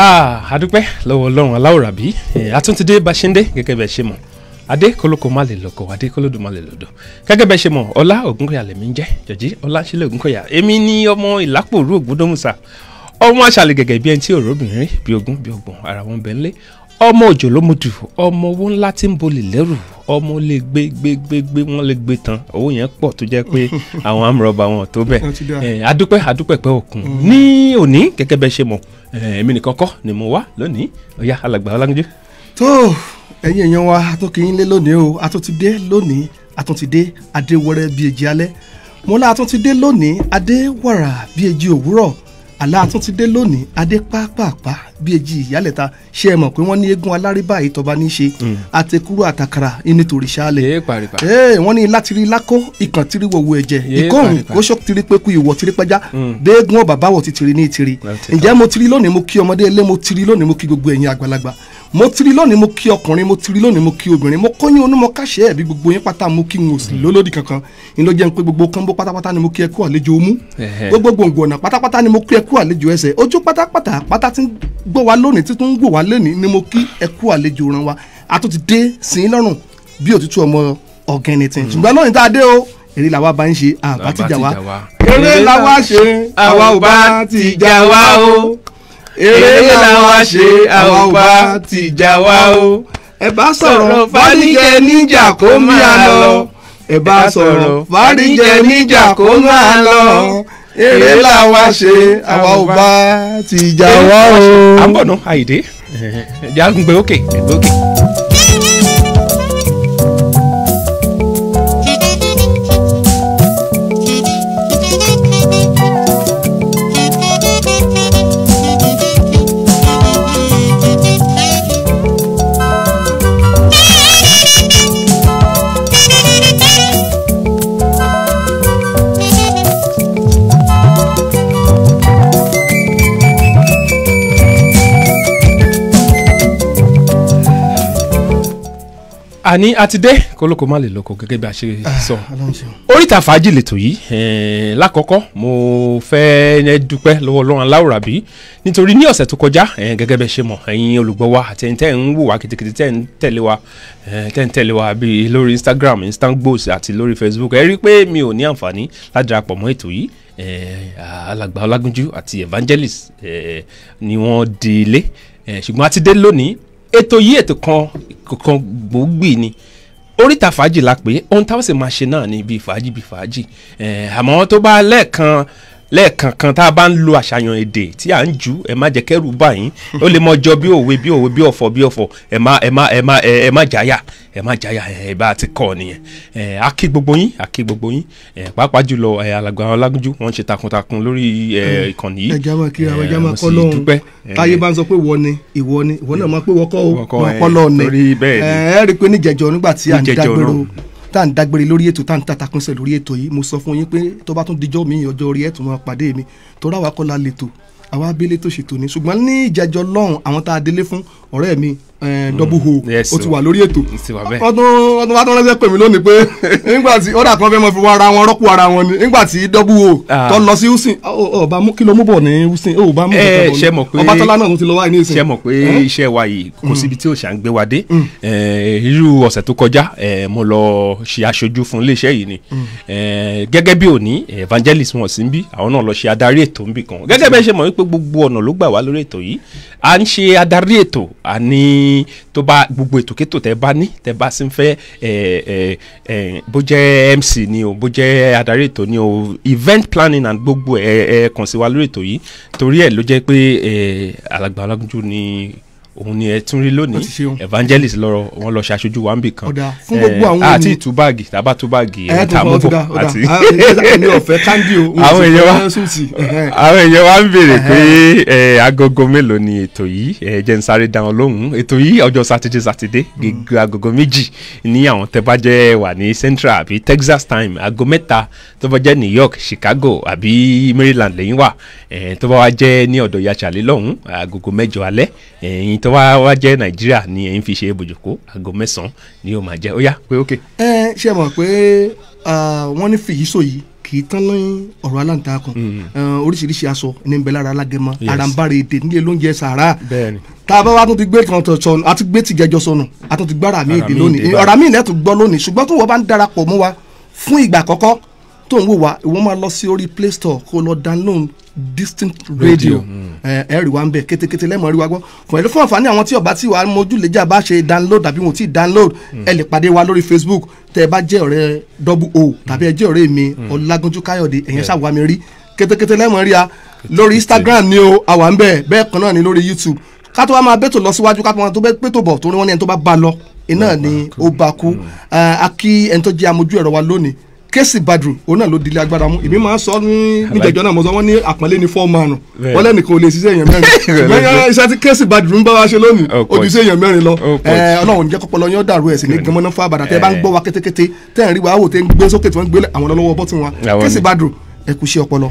adúpẹ́ lọ́wọ́ Ọlọ́run aláwòrábí àtúntìdé bá ṣe ń dé gẹ́gẹ́ bẹ́ẹ̀ ṣe mọ̀ adé kólókó má lè lọ́kọ̀ adé kólódù má lè lọ́dọ̀ gẹ́gẹ́ bẹ́ẹ̀ ṣe mọ̀ Ọlá Ògúnkọ̀yà lèmi ń jẹ́ Jọ̀jí Ọláńṣílẹ̀ Ògúnkọ̀yà èmi ní ọmọ Ìlápòrú Ògúndómùsà ọmọ àṣàlẹ̀ gẹ́gẹ́ bí ẹni tí òróbìnrin bí ogún bí ọgbọ̀n ara wọn bẹ̀ ńlé ọmọ òjò ló mọdù ọmọ owó ńlá tí ń bolè lẹ́rù ọmọ lè gbé wọn lè gbé tán owó yẹn pọ̀ tó jẹ́ pé àwọn amúrọ̀bà wọn tó bẹ́ẹ̀ adúpẹ́ pẹ́ òkun ní òní gẹ́gẹ́ bẹ́ẹ̀ ṣe mọ̀ èmi nìkan kọ́ ni mo wá lónìí ọ̀yá alàgbà Ọlágúnjú. tó ẹ̀yin èèyàn wa àtúnkì ń lé lónìí o àtúntìdé lónìí àtúntìdé adéwọrẹ bíi èjì alẹ́ mo lá àtúntìdé lónìí adéwàrà bíi èjì òwúrọ̀ àlá àtúntìdé lónìí adé pápápá bíi èjì ìyálẹ̀ta ṣe é mọ̀ pé wọ́n ní eégún alárìbá ìtọ́ba ní í ṣe àtẹkùrú àtàkàrà nítorí ṣáálẹ̀ wọ́n ní látìrí lákó ìkàn tìrí wọ̀wọ̀ ẹ̀jẹ̀ ìkóhùn kóṣó tìrí pẹ́kú ìwọ̀ tìrí pẹ́já béégún ọ̀bà báwọ̀ ti tìrí ní ìtìrí ǹjẹ́ mo tìrí lónìí mo kí ọmọdé ilé mo tìrí lónìí mo kí gbogbo ẹ̀yin àgbàlagbà mo tiri lónìí mo kí ọkùnrin mo tiri lónìí mo kí obìnrin mo kóyún onú mo káṣẹ́ ẹ̀bí gbogbo yín pátá mo kí n ò sì lólódì kankan ní ló jẹ́ pé gbogbo kánbó pátápátá ni mo kí ẹ kú àlejò omú gbogbo gbòǹgbò ọ̀nà pátápátá ni mo kí ẹ kú àlejò ẹsẹ̀ ojú pátápátá pátá tí ń gbọ́ wa lónìí tí tó ń gbọ́ wa lónìí ni mo kí ẹ kú àlejò ràn wa a tó ti dé sí i lọ́rùn bí òtútù ọmọ ọ̀gẹ̀nìtìn ṣùgbọ́n lónìí tá a dé o èrè làwa bá ń ṣe àbá tìjà wa èrè làwa ṣe àwa ò bá tìjà wa o èrè làwa ṣe àwa ò bá tìjà wa o ẹ bá sọ̀rọ̀ fáríjẹ níjà kó máa lọ ẹ bá sọ̀rọ̀ fáríjẹ níjà kó máa lọ èrè làwa ṣe àwa ò bá tìjà wa o. à ń bọ̀ ná àyèdè ẹ̀jẹ̀ á gbé òkè ẹ̀gbẹ́ òkè. àní àtidé kólókó má lè lóko gẹ́gẹ́ bí a ṣe sọ oríta fàájì lètò yìí lákọ̀ọ́kọ́ mo fẹ́ dúpẹ́ lọ́wọ́ Ọlọ́run aláwòrábí nítorí ní ọ̀sẹ̀ tó kọjá gẹ́gẹ́ bẹ́ẹ̀ ṣe mọ̀ ẹ̀yin olùgbọ́ wa àti ẹ̀yin tẹ́ ń wò wá kìtìkìtì tẹ́ ń tẹ̀lé wa bíi lórí Instagram Instagbos àti lórí Facebook ẹ rí i pé mi ò ní àǹfààní láti darapọ̀ mọ́ ètò yìí alàgbà Ọlágúnjú àti Evangelist ni wọ́n di ilé ṣùgbọ́n àtidé lónìí ètò yìí ètò kan gbòógbì ni oríta fàájì la pé ohun táwọn sì máa ṣe náà ni bíi fàájì àmọ́ tó bá lẹ́ẹ̀kan kan tá a bá ń lo àṣàyàn èdè tí à ń jù ẹ má jẹ́ kẹ́rù bá yín ó lè mọ jọ bí òwe bí ọ̀fọ̀ ẹ má jáyà ẹ bá ti kọ́ nìyẹn a kí gbogbo yín pàápàá jùlọ alàgbà Ọlágúnjú wọ́n ṣe takuntakun lórí ìkànnì yìí. ẹja máa kí àwọn ẹja máa kọ́ lọ́hùn táyé bá ń sọ pé ìwọ ni ìwọ náà máa pé wọ́kọ́ o máa kọ́ lọ́hùn ni ẹ rí i pé níjẹ̀jọ́ nígbà tí à ń dágbére tá à ń dágbére lórí ètò tá à ń tàtàkùnsẹ̀ lórí ètò yìí mo sọ fún yín pé tó bá tún dijọ́ mi ọjọ́ orí ẹ̀ tún máa pàdé mi tó ráwa kọ́ la lètò àwa abẹ́lé tó ṣètò ní ṣùgbọ́n ní ìjẹ́jọ́ lọ́hùn àwọn tá a délé fún ọ̀rẹ́ mi double ho ó ti wà lórí ètò ọdún wa tó ránṣẹ́ pè mí lónìí pé nígbà tí ọ̀dà kan fẹ́ mọ fi wọ́n ara wọn rọ́pò ara wọn ni nígbà tí double ho tó lọ sí Houston ọba mú kí ló mú bọ̀ ní Houston ó bá mú kí ló bọ̀ ọba tọ́lá náà ti lọ wáyé ní ìsìn. ṣe mọ̀ pé iṣẹ́ wa yìí kò síbi tí òṣà ń gbé wa dé irú ọ̀sẹ̀ tó kọjá mo lọ ṣe aṣojú fún iléeṣẹ́ yìí ni gẹ́gẹ́ bí òní Evangelist wọn sí ń bí àwọn náà lọ ṣe adarí ètò ń bì kan gẹ́gẹ́ bẹ́ẹ̀ ṣe mọ̀ wípé gbogbo ọ̀nà ló gbà wá lórí ètò yìí à ń ṣe adarí ètò àní tó bá gbogbo ètòkétò tẹ bá sí ń fẹ́ bó jẹ́ MC ni o bó jẹ́ adarí ètò ni o event planning and gbogbo kàn sí wa lórí ètò yìí torí ẹ̀ ló jẹ́ pé alàgbà Ọlágúnjú ni òun ni ẹ tún rí lónìí Evangelist lọ́rọ̀ wọn lọ ṣàṣojú wa ń bì kan fún gbogbo àwọn àti ìtú báàgì tàbá tú báàgì tá a mú bọ̀ àti àwọn èèyàn wa ń béèrè pé agogo mélòó ni ètò yìí jẹ́ ń sáré dáhùn lóhùn ètò yìí ọjọ́ sátidé gíga agogo 2 ní àwọn tẹ́ bá jẹ́ wà ní Central àbí Texas time aago 3 tó bá jẹ́ New York Chicago àbí Maryland lẹ́yìn wà tó bá wá jẹ́ ní ọ̀dọ̀ Yàtsàlẹ̀ lọ́hùn agogo 8 alẹ́ ẹ̀yìn tó wá jẹ́ Nàìjíríà ni ẹ̀yin fi ṣe ibùjókòó aago 9 ni yóò máa jẹ́ ó yá pé ókè. ṣe mọ̀ pé wọ́n ní fìyísò yìí kì í tán ní ọ̀rọ̀ aláǹtakùn oríṣiríṣi aṣọ ní ń bẹ lára alágẹmọ arambare èdè nílé lóúnjẹ sàárà tá a bá wá tún ti gbé kan sọnù a ti gbé tìjẹjọ sọnù a tún ti gbára mi èdè lónìí ọ̀rọ̀ mi ìlẹ̀ tún gbọ́ lónìí ṣùgbọ́n tó wọ́n bá ń darapọ̀ mọ́ wa fún ìgbà àkọ́kọ́ tó ń wò wá ìwọ́n máa lọ sí orí Play Store kó lọ download Distinct Radio ẹ rí wa ń bẹ kétékété lẹ́mọ̀ rí wa gbọ́ fún àǹfààní àwọn tí ọba tí wàá mójúlẹ̀jà bá ṣe download tàbí wọn ò tí ì download ẹ lè pàdé wa lórí Facebook tẹ ẹ bá jẹ́ ọ̀rẹ́ o tàbí ẹ jẹ́ ọ̀rẹ́ mi Ọlágúnjú Káyọ̀dé ẹ̀yẹn ṣàwá mi rí kétékété lẹ́mọ̀ rí a lórí Instagram ni o àwa ń bẹ bẹ́ẹ̀ kan náà ni lórí YouTube ká tó wá máa bẹ́tò lọ síwájú ká tó máa tó bẹ́tò bọ̀ torí wọ́n ní ẹni tó bá bá lọ iná ni ó bá kú a kí ẹni tó jẹ́ amójú ẹ̀rọ wa lónìí Kẹ́sì Badru òun náà ló dilé agbára mú èmi máa ń sọ níjẹ̀jọ́ náà mo sọ wọ́n ní àpọ́nlé ní fọ́ọ̀mù wọ́n lẹ́nìkan ò lè ṣiṣẹ́ èèyàn mẹ́rin ṣùgbọ́n iṣẹ́ tí Kẹ́sì Badru ń bá wa ṣe lónìí ojúṣe èèyàn mẹ́rin lọ Ọlọ́run ní jẹ́ kọ́pọ̀ yín ó dàrú ẹ̀ sí ní gbọmọ́ná fún àbàdà tẹ́ bá ń gbọ́ wa kétékété tẹ́ ń rí wa wò tẹ́ ń gbé sókè tí wọ́n ń gbé àwọn ọlọ́wọ́ bọ́tìn wa Kẹ́sì Badru ẹ kú iṣẹ́ ọpọlọ.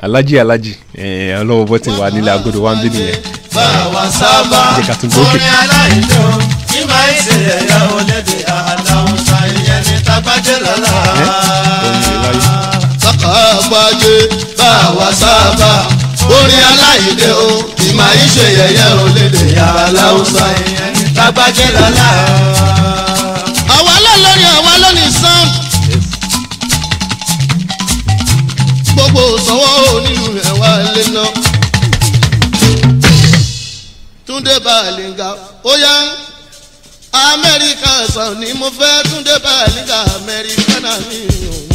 Alhaji ọlọ́wọ́ bọ́tìn wa nílẹ̀ agodo wa ń bí nìyẹn. báwa sábà orin aláìjọ tí máa ń ṣe ẹ̀yà olédè aláwọ̀ ṣàyẹn ní tagbájẹ́ lọ́la. sọ́kà gbájé báwa sábà orin aláìjọ tí máa ń ṣe ẹ̀yà olédè aláwọ̀ ṣàyẹn ní tagbájẹ́ lọ́la. àwa lọ́lọ́rin àwa lónìí sàn. gbogbo sanwó onílù rẹ̀ wá lé náà. Túndé Bàlíngà ó yá Amẹ́ríkà sàn ni mo fẹ́ Túndé Bàlíngà Amẹ́ríkà náà ní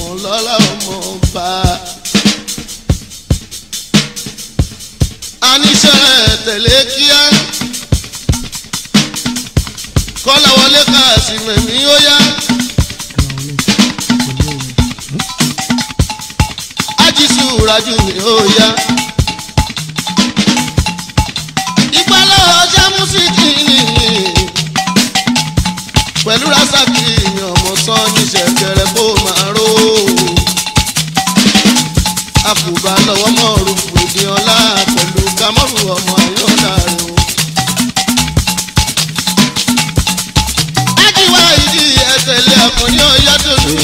òun lọ́la ọmọ ọba. Aníṣẹ́ tẹ̀lé kíá Kọ́láwọlé Kásímẹ̀mí ó yá. Ajísù Rájú mi ó yá. Pẹ̀lú Rasaki ọmọ sàn ní ṣẹ̀kẹ̀rẹ̀ kó máa ró. Àkùbà lọ́wọ́ mọ̀ rúfù ìdí ọlá pẹ̀lú Kámọ́rù ọmọ Ayọ́dà rẹ̀ o. Ájíwá ìdí ẹ̀tẹ̀lẹ̀ ọkùnrin ọ̀yá tó lù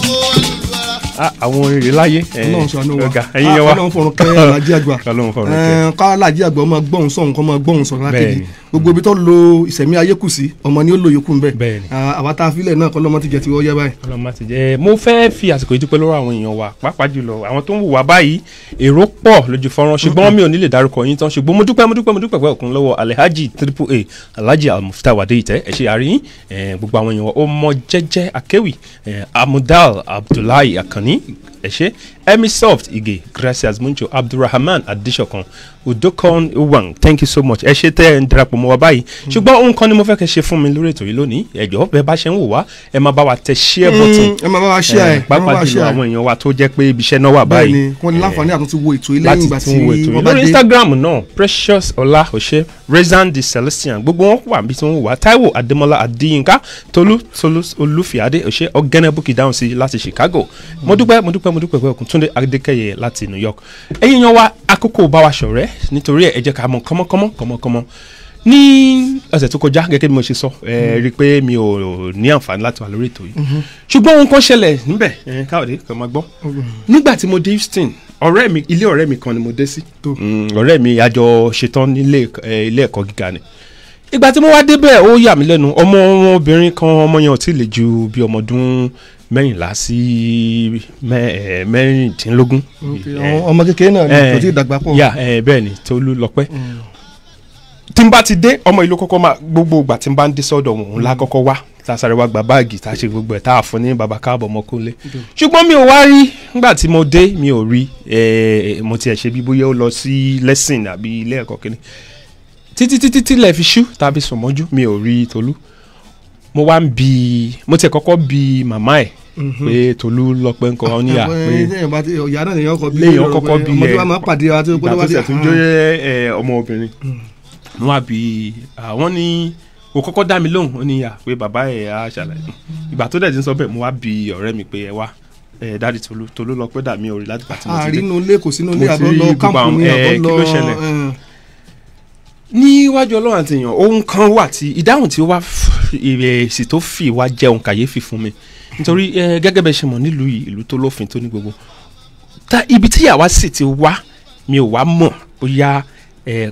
ú olùwárà. àwọn oríire láyé ọ̀gá ẹ̀yin yẹn wá Ọlọ́run fọ̀run kẹ́ Alhaji àgbà ká Alhaji àgbà ọmọ gbọ́hùn sọ̀hún kọ́ ọmọ gbọ́hùn sọ̀rọ̀ lákejì gbogbo ibi tó lo ìsẹ̀mí ayé kù sí ọmọ ni ó lo yòókù ń bẹ̀ àwa tá a filẹ̀ náà kọ́ lọ́mọ ti jẹ́ ti wọ́ yẹ báyìí. ọlọ́mọ ti jẹ́ mo fẹ́ fi àsìkò yìí dúpẹ́ lọ́wọ́ àwọn èèyàn wa pàápàá jùlọ àwọn tó ń wò wá báyìí èrò pọ̀ lójú fọ́nrán ṣùgbọ́n mi ò ní lè dárúkọ yín tán ṣùgbọ́n mo dúpẹ́ pẹ́ òkun lọ́wọ́ Alhaji AAA Alhaji Al-Muftah Wade Ìtẹ́ ẹ ṣé àríyìn gbogbo àwọn èèyàn wa ọmọ jẹ́jẹ́ akéwì Amudal Abdullahi Akanni ẹ ṣé Emisoft Ige Gracias Muncho Abdulrahman Adesokan Udokon Uwang thank you so much ẹ ṣé tẹ́ ẹ ń darapọ̀ mọ́ wa báyìí ṣùgbọ́n ohun kan ni mo fẹ́ kẹ́ ṣe fún mi lórí ètò yìí lónìí ẹ jọ̀ọ́ bẹ́ẹ̀ bá ṣe ń wò wá ẹ máa bá wa tẹ share button ẹ máa bá wa share pàápàá jùlọ àwọn èèyàn wa tó jẹ́ pé ibi iṣẹ́ náà wà báyìí bẹ́ẹ̀ni wọ́n ní láǹfààní àtúntí wo ètò ilé ìgbà tí wọ́n bá dé lórí Instagram náà Precious Ọlá Ọ̀ṣẹ́ Rezan the Celestian gbogbo wọn wà bí tí wọ́n wà Táíwò Adémọ́lá Adéyínká Tolú Olúfìadé Ọ̀ṣẹ́ Ọ̀gẹ́nẹ́ Bukki dáhùn sí láti Chicago mo dúpẹ́ pé òkun Túndé Adékẹ́yẹ láti New York ẹ̀yin yan wa àkókò bá wa ṣọ̀rẹ́ nítorí ẹ jẹ́ ká mọ̀ kọ́mọ́kọ́mọ́ ní ọ̀sẹ̀ tó kọjá gẹ́gẹ́ bí mo ṣe sọ rí i pé mi ò ní àǹfààní láti wà lórí ètò yìí ṣùgbọ́n ohun kan ṣẹlẹ̀ níbẹ̀ Káyọ̀dé kò máa gbọ́ nígbà tí mo dé Houston ilé ọ̀rẹ́ mi kan ni mo dé sí ọ̀rẹ́ mi àjọ ṣetán nílé ilé ẹ̀kọ́ gíga ni ìgbà tí mo wá débẹ̀ ó yà mí lẹ́nu ọmọ obìnrin kan ọmọ yẹn ò tí ì lè ju bí ọmọ ọdún mẹ́rìnlá sí mẹ́rìndínlógún. ọmọ kékeré náà ni kò tí ì dàgbà pọ̀. bẹ́ẹ̀ ni Tolú Lọ́pẹ́ tí n bá ti dé ọmọ ìlú kọ́kọ́ máa gbogbo ìgbà tí n bá ń dé sọ́dọ̀ òun la kọ́kọ́ wá tá a sáré wá gba báàgì tá a ṣe gbogbo ẹ̀ tá a fún ní bàbá káàbọ̀ ọmọkúnlé ṣùgbọ́n mi ò wá rí nígbà tí mo dé mi ò rí mo tiẹ̀ ṣe bí bóyá ó lọ sí lesson àbí ilé ẹ̀kọ́ kínní títí lẹ̀ fi ṣú tàbí sùn mọ́jú mi ò rí Tolú mo wá ń mo tiẹ̀ kọ́kọ́ bi màmá ẹ̀ pé Tolú Lọ́pẹ́ nǹkan ọ níyà pé ìyá náà lèyàn kọ́kọ́ bí ọmọdé wa máa pàdé wa tó ìgbà tó ṣẹ̀ tún jẹ́ ọmọ obìnrin wọ́n á bi àwọn ní o kọ́kọ́ dá mi lóhùn ó ní yà pé bàbá ẹ̀ á ṣàlàyé ìgbà tó dẹ̀ ti ń sọ bẹ́ẹ̀ mo wá bi ọ̀rẹ́ mi pé ẹ wá dáàdi Tolú Lọ́pẹ́ dà mí orí láti pàtó mo ti dé àrínú ilé kò sínú ilé àbọ̀ lọ káàpù ní àbọ̀ lọ kí ló ṣẹlẹ̀ níwájú Ọlọ́run àti èèyàn ohun kan wà tí ìdáhùn tí ó wá èsì tó fi wá jẹun kàyéfì fún mi nítorí gẹ́gẹ́ bẹ́ẹ̀ ṣe mọ̀ nílùú yìí ìlú tó lófin tó ní gbogbo ibi tí ìyàwó sì ti wá mi ò wá mọ̀ bóyá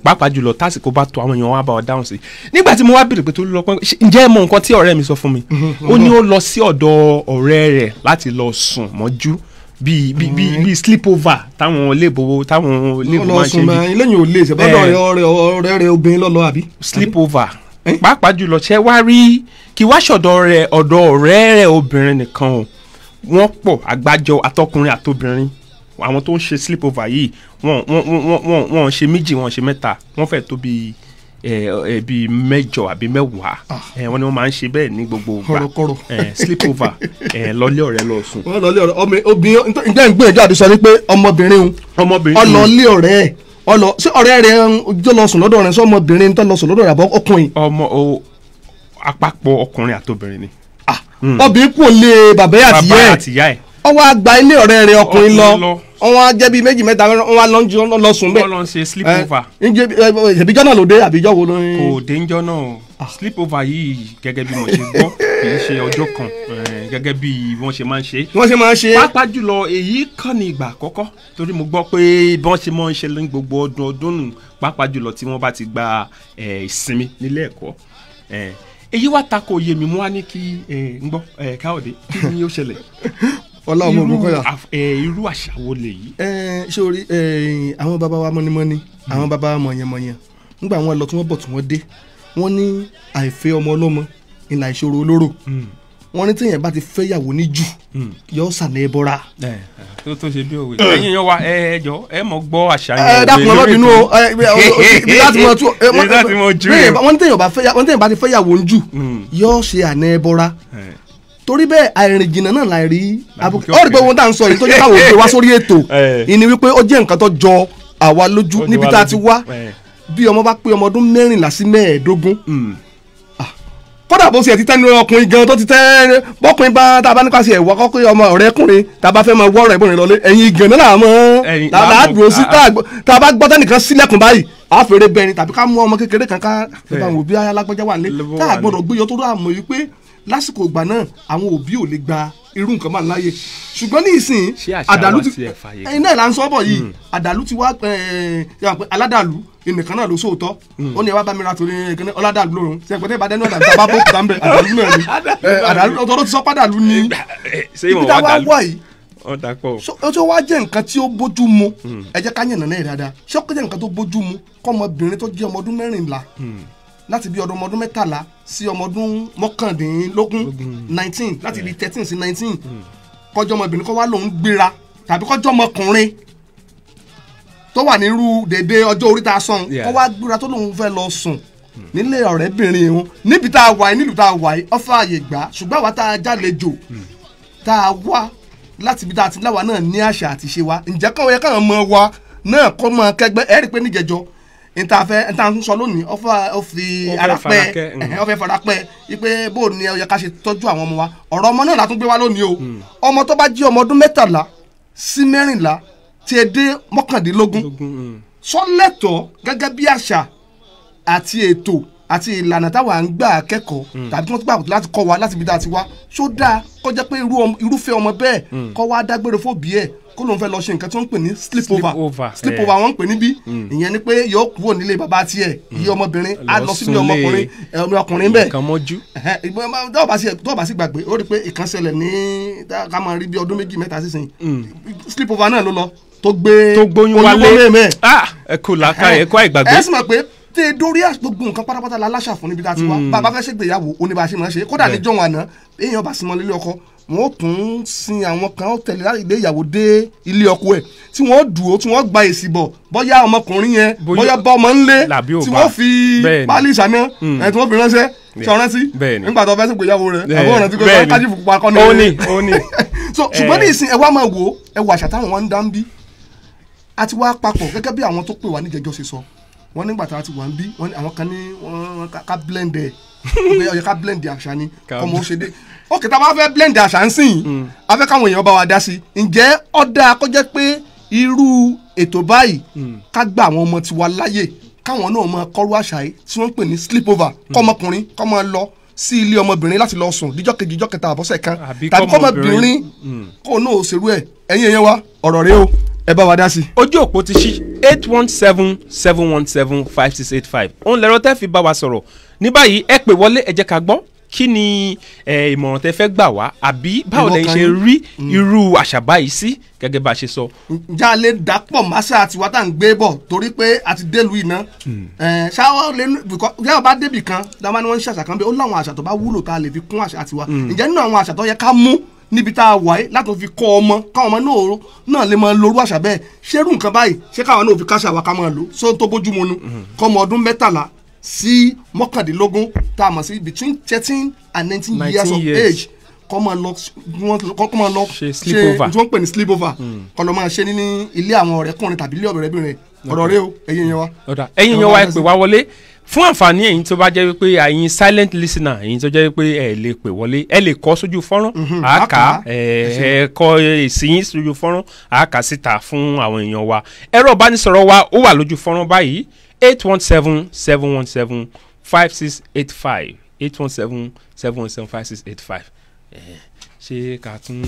pàápàá jùlọ tásìkò bá tó àwọn èèyàn wá bá ọ dáhùn sí nígbà tí mo wá bèrè pé tó lọ pẹ́ ǹjẹ́ ẹ mọ nǹkan tí ọ̀rẹ́ mi sọ fún mi ó ní ó lọ sí ọ̀dọ̀ ọ̀rẹ́ rẹ̀ láti lọ sùn mọ́jú bíi sleep over táwọn léèbó máa ń ṣe bí. lẹ́yìn ò lè ṣe bọ́dọ̀ ọ̀rẹ́ rẹ̀ obìnrin lọ́lọ́ àbí. sleep over pàápàá jùlọ ṣe wá rí kí wá ṣọ̀dọ̀ ọ̀rẹ́ rẹ̀ obìnrin nìkan o wọ́n pọ̀ àgbájọ àtọkùnrin àtobìnrin àwọn tó ń ṣe sleep over yìí wọ́n ṣe méjì wọ́n ṣe mẹ́ta wọ́n fẹ́ tó bíi mẹ́jọ àbí mẹ́wàá wọ́n ní wọ́n máa ń ṣe bẹ́ẹ̀ ní gbogbo ìgbà sleep over lọ́lé ọ̀rẹ́ lọ sùn. wọ́n lọ́lé ọ̀rẹ́ obìnrin ǹjẹ́ ń gbìyànjú àti sọ ni pé ọmọbìnrin ọlọ́lé ọ̀rẹ́ ṣé ọ̀rẹ́ rẹ̀ jọ lọ sùn lọ́dọ̀ rẹ̀ sọ ọmọbìnrin tó lọ sùn lọ́dọ̀ rẹ̀ àbọ̀ ọkùnrin. àpapọ̀ ọkùnrin àtobìnrin ni. obìnrin kò lè bàbá àtìyá ẹ̀ ọwọ́ àgbà ilé ọ̀rẹ́ rẹ̀ ọkùnrin lọ wọ́n á jẹ́ bíi méjì mẹ́ta wọ́n á lọ sùn bẹ́ẹ̀. wọ́n lọ ṣe sleep over. ìbíjọ́ náà ló dé àbíjọ́ wo ló ń. kò dé ńjọ́ náà sleep over yìí gẹ́gẹ́ bí mo ṣe gbọ́ kì í ṣe ọjọ́ kan gẹ́gẹ́ bí wọ́n ṣe máa ń ṣe. pàápàá jùlọ èyí kàn ní ìgbà àkọ́kọ́ torí mo gbọ́ pé bí wọ́n ṣe máa ń ṣe ní gbogbo ọdún nù pàápàá jùlọ tí wọ́n bá ti gba ìsinmi nílé ẹ̀kọ́ èyí wá tako oyè mi mú wá ní kí ń gbọ́ Káyọ̀dé kí ni ó ṣẹlẹ̀ ọlọ́run mọ̀ kọ́yà. irú àṣà wo lè yí. ṣé o rí àwọn bàbá wa mọ́nímọ́ní àwọn bàbá wa mọ̀yànmọ̀yàn nígbà wọn lọ tí wọ́n bọ̀ tí wọ́n dé wọ́n ní àìfẹ́ ọmọ ọlọ́mọ ìlà ìṣòro olóró wọ́n ní téèyàn bá ti fẹ́ yàwó ní jù yóò sànà ẹ bọ́ra. tó ṣe bí òwe ẹ̀yin yan wa ẹ jọ ẹ mọ̀ gbọ́ àṣà yẹn. dákun ọmọ bínú o ibi láti mọ tú wọ́n ní téèyàn bá ti fẹ́ yàwó ní jù yóò ṣe àná ẹ bọ́ra torí bẹ́ẹ̀ àìrìn jìnnà náà la rí ó rí pé ohun tá à ń sọ yìí tó jẹ́ káwọn òbí wá sórí ètò ìní wípé ó jẹ́ nǹkan tó jọ àwa lójú níbi tá a ti wá bí ọmọ bá pé ọmọ ọdún 14 sí 15 kódà bó ṣe ti tẹ́ ní ọkùnrin gan tó ti tẹ́ bọ́kùnrin bá tá a bá nípa sí ẹ̀wọ́ kọ́kọ́ ọmọ ọ̀rẹ́kùnrin tá a bá fẹ́ mọ wọ́ ọ̀rẹ́ ìbòrin lọlé ẹ̀yin gan náà mọ́ tá a dúró sí tá a bá gbọ́ tẹ́nìkan sílẹ̀kùn báyìí a fèrè bẹ́ẹ̀ ni tàbí ká mú ọmọ kékeré kan ká bá wò bí alágbájá wà lé tá a gbọ́dọ̀ gbé yọ tó rà mọ́ yìí pé lásìkò ìgbà náà àwọn òbí ò lè gba irú nǹkan máa ń láyè ṣùgbọ́n ní ìsìn àdàlú ti ẹyin náà là ń sọ bọ̀ yìí àdàlú ti wá aládàlú ẹnìkan náà ló sóòótọ́ ó ní ẹ wá bá mi ra torí ẹ̀kẹ́ni ọládàlú lòrùn ṣe pẹ̀tẹ́ ìbàdàn náà dàbí bá bó kúta ń bẹ àdàlú náà ni àdàlú ọ̀tọ̀ ti sọ pàdàlú ni ibi tá a wá wà yìí ó tó wá jẹ́ nǹkan tí ó bójú mu ẹ jẹ́ ká yàn náà dáadáa ṣé ó jẹ́ nǹkan tó bójú mu kọ́mọbìnrin tó jẹ́ ọmọ ọdún 14 láti bí ọmọ ọdún 13 sí ọmọ ọdún 19 19 láti bí 13 sí 19 kọjọ́ ọmọbìnrin kọ́ wá lòún gbéra tàbí kọjọ́ ọmọkùnrin tó wà nírú dédé ọjọ́ orí tá a sọ̀n kọ́ wá gbéra tó lòún fẹ́ lọ sùn nílé ọ̀rẹ́bìnrin òun níbi tá a wà yìí nílùú tá a wà yìí ọ̀fà àyè gbà ṣùgbọ́n àwa tá a jálejò tá a wá láti ibi tá a ti láwa náà ní àṣà àti ṣe wa ǹjẹ́ káwọn yẹ káwọn mọ wa náà kọ́ mọ kẹgbẹ́ ẹ̀rí pé níjẹ̀jọ́ nta ń sọ lónìí ọfẹ farapẹ ipe bó ni ó yẹ ká ṣe tọ́jú àwọn ọmọ wa ọ̀rọ̀ ọmọ náà la tún gbé wá lónìí o ọmọ tó bá jí ọmọ ọdún 13 sí 14 tí ẹ dé 19 sọlẹtọ gẹ́gẹ́ bí àṣà àti ètò àti ìlànà táwa ń gbà kẹ́kọ̀ọ́ tàbí tí wọ́n ti gbà láti kọ́ wa láti ibi tá a ti wá ṣó dáa kó jẹ́ pé irúfẹ́ ọmọ bẹ́ẹ̀ kó wá dágbére fóbi ẹ̀ kó lóun fẹ́ lọ ṣe nǹkan tí wọ́n ń pè ní sleep over wọ́n ń pè níbí ìyẹn ni pé yóò kúrò nílé bàbá tiẹ̀ iye ọmọbìnrin á lọ sílé ọmọkùnrin bẹ́ẹ̀ tó bá sì gbàgbé ó rí i pé ìkan ṣẹlẹ̀ ní ká máa rí bí ọdún 2-3 sísìn sleep over náà ló lọ tó gbóyún wálé ẹ kò làákàyè ẹ kó àìgbàgbé ẹ sì mọ̀ pé tẹ dórí gbogbo nǹkan pátápátá la láṣà fún níbi tá a ti wá bàbá fẹ́ ṣègbéyàwó oníbàṣẹ máa ṣe kódà ní jọ̀wọ́n àná èèyàn bá sinmi lílé ọkọ wọn ó tún sin àwọn kan ó tẹ̀lé láti ilé ìyàwó dé ilé ọkọ ẹ̀ tí wọ́n dùn ó tí wọ́n gba èsì bọ̀ bóyá ọmọkùnrin yẹn bóyá bá ọmọ ńlé tí wọ́n fi pálí ìṣáná ẹ̀ tí wọ́n fi ránṣẹ́ tí wọ́n rántí nígbà tó fẹ́ ṣègbéyàwó rẹ̀ àbọ̀ rántí pé wọ́n kájí fòkùpá kọ́ ní ṣùgbọ́n ní ìsìn ẹ wá máa wò ẹ wọ àṣà táwọn wọn ń dá ń bí àti wá papọ̀ gẹ́gẹ́ bí àwọn tó pè wá níjẹjọ́ ṣe sọ wọ́n nígbà tá a ti wà ń bí wọ́n ní àwọn kan ní wọ́n ká blend ẹ̀ ọ̀yẹ́ ká blend àṣà ni kọ́mọ ó ṣe dé ókè tá a bá fẹ́ blend àṣà ń sìn a fẹ́ káwọn èèyàn bá wa dá sí i ǹjẹ́ ọ̀dà kó jẹ́ pé irú ètò báyìí ká gba àwọn ọmọ tiwa láyè káwọn náà máa kọ́rú àṣà yìí tí wọ́n ń pè ní sleep over kọ́mọkùnrin kọ́mọ lọ sí ilé ọmọbìnrin láti lọ sùn díjọ́ kejì díjọ́ kẹta àbọ̀sẹ̀ kan tàbí kọ́mọbìnrin kó náà ṣerú ẹ̀ ẹ̀yin èèyàn wa ọ̀rọ̀ rẹ o ẹ bá wa dá sí. ojú òpó ti ṣí 817-717-5685 òun lẹ́rọ tẹ́ fi bá wa sọ̀rọ̀ ní báyìí ẹ pè wọlé ẹ jẹ́ ká gbọ́ kí ni ìmọ̀ràn tẹ́ fẹ́ gbà wá àbí báwo lẹ́yìn ṣe rí irú àṣà báyìí sí gẹ́gẹ́ bá a ṣe sọ. ǹjẹ́ a lè dàpọ̀ máṣá àti wàtá ń gbé bọ̀ torí pé a ti délùú iná ṣáwọ́ lè yàrá bá débì kan dáwọn ni wọ́n ń ṣàṣà kan bẹ́ẹ̀ ó láwọn àṣà tó bá wúlò tá a lè fi kún àṣà àtiwa ǹjẹ́ nínú àwọn àṣà tó yẹ ká mú níbi tá a wà yìí láti fi kọ́ ọmọ káwọn ọmọ náà lè máa lorú àṣà bẹ́ẹ̀ ṣerú nǹkan báyìí ṣé káwọn náà fi káṣà wa ká máa lò só tó bójú mu nu kọ́mọ ọdún 13 sí 19 tá a mọ̀ sí between 13 and 19 years of age kọ́ máa lọ ṣe tí wọ́n pè ní sleep over kọ́ lọ́ máa ṣe ní ilé àwọn ọ̀rẹ́kùnrin tàbí ilé ọ̀rẹ́bìnrin ọ̀rọ̀ rẹ o ẹ̀yin yẹn wa. ẹ̀yin yẹn wa ẹ pè wá wọlé fún àǹfààní ẹ̀yin tó bá jẹ́ wípé ẹ̀yin silent listener ẹ̀yin tó jẹ́ wípé ẹ lè pè wọlé ẹ lè kọ sójú fọ́nrán àáká ẹ kọ èsì yín sójú fọ́nrán àáká síta fún àwọn èèyàn wa ẹ̀rọ ìbánisọ̀rọ̀ wa ó wà lójú fọ́nrán báyìí 817-717-5685 817-717-5685 ṣé ká tún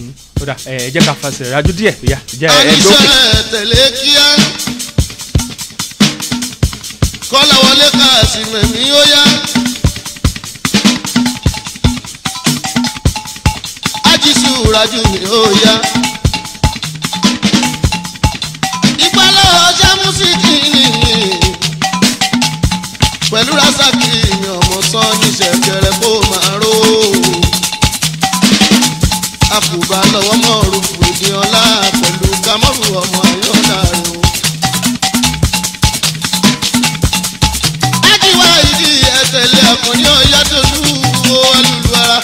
ó dà ẹ jẹ́ ká fàṣẹ ìrájú díẹ̀ ìyá ìjẹ́ ẹ lókè. àníṣe tẹ̀lé kíá kọ́lá wọlé káàsì mẹ̀mí ó yá. ajísù rájú ni ó yá. ìpàlọ́ ọjà músíkì nìyí pẹ̀lú rasaki ọmọ sàn ní ṣẹ̀kẹ̀rẹ̀ kó máa ró. àkùbà lọ́wọ́ mọ́ rúfù ìdíọ̀lá pẹ̀lú kámọ́rù ọmọ ayọ́dà rẹ̀ o. ájíwá ìdí ẹ̀tẹ̀lẹ̀ ọkùnrin ọ̀yá tó lù ú alùlù ara.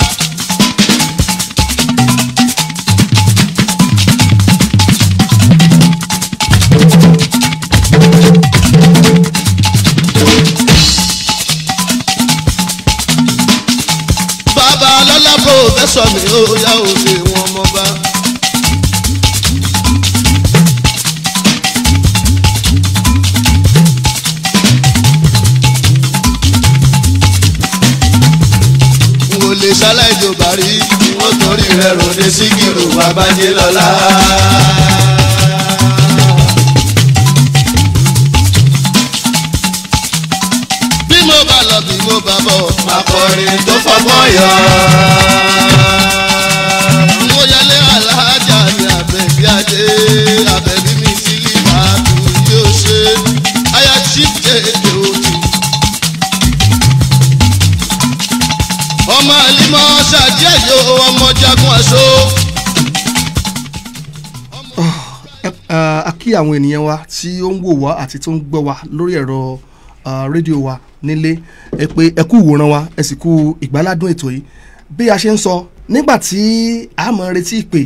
bàbá lọ́lá pòfẹ́sọ̀ mi ó yá òde wọn mọ́ bá. n ò lè ṣaláì tó bàrí wọ́n torí rẹ̀ ròde síkírù babájé lọ́lá. bí mo bá lọ bí mo bá bọ̀ akọrin tó fọgbọ́n yọ. mo yálé alájà ní àbẹ̀bí adé àbẹ̀bí mi sílífà tó yóò ṣe aya chief kéde òtù. ọmọ àlímọ́ ṣàdíẹ̀ yóò ọmọ jagun aṣọ. a kí àwọn ènìyàn wa tí ó ń wò wá àti tó ń gbọ́ wa lórí ẹ̀rọ rédíò wa nílé ẹ pé ẹ kú ìwòran wa ẹ sì kú ìgbáládùn ètò yìí bí a ṣe ń sọ nígbà tí a máa retí ìpè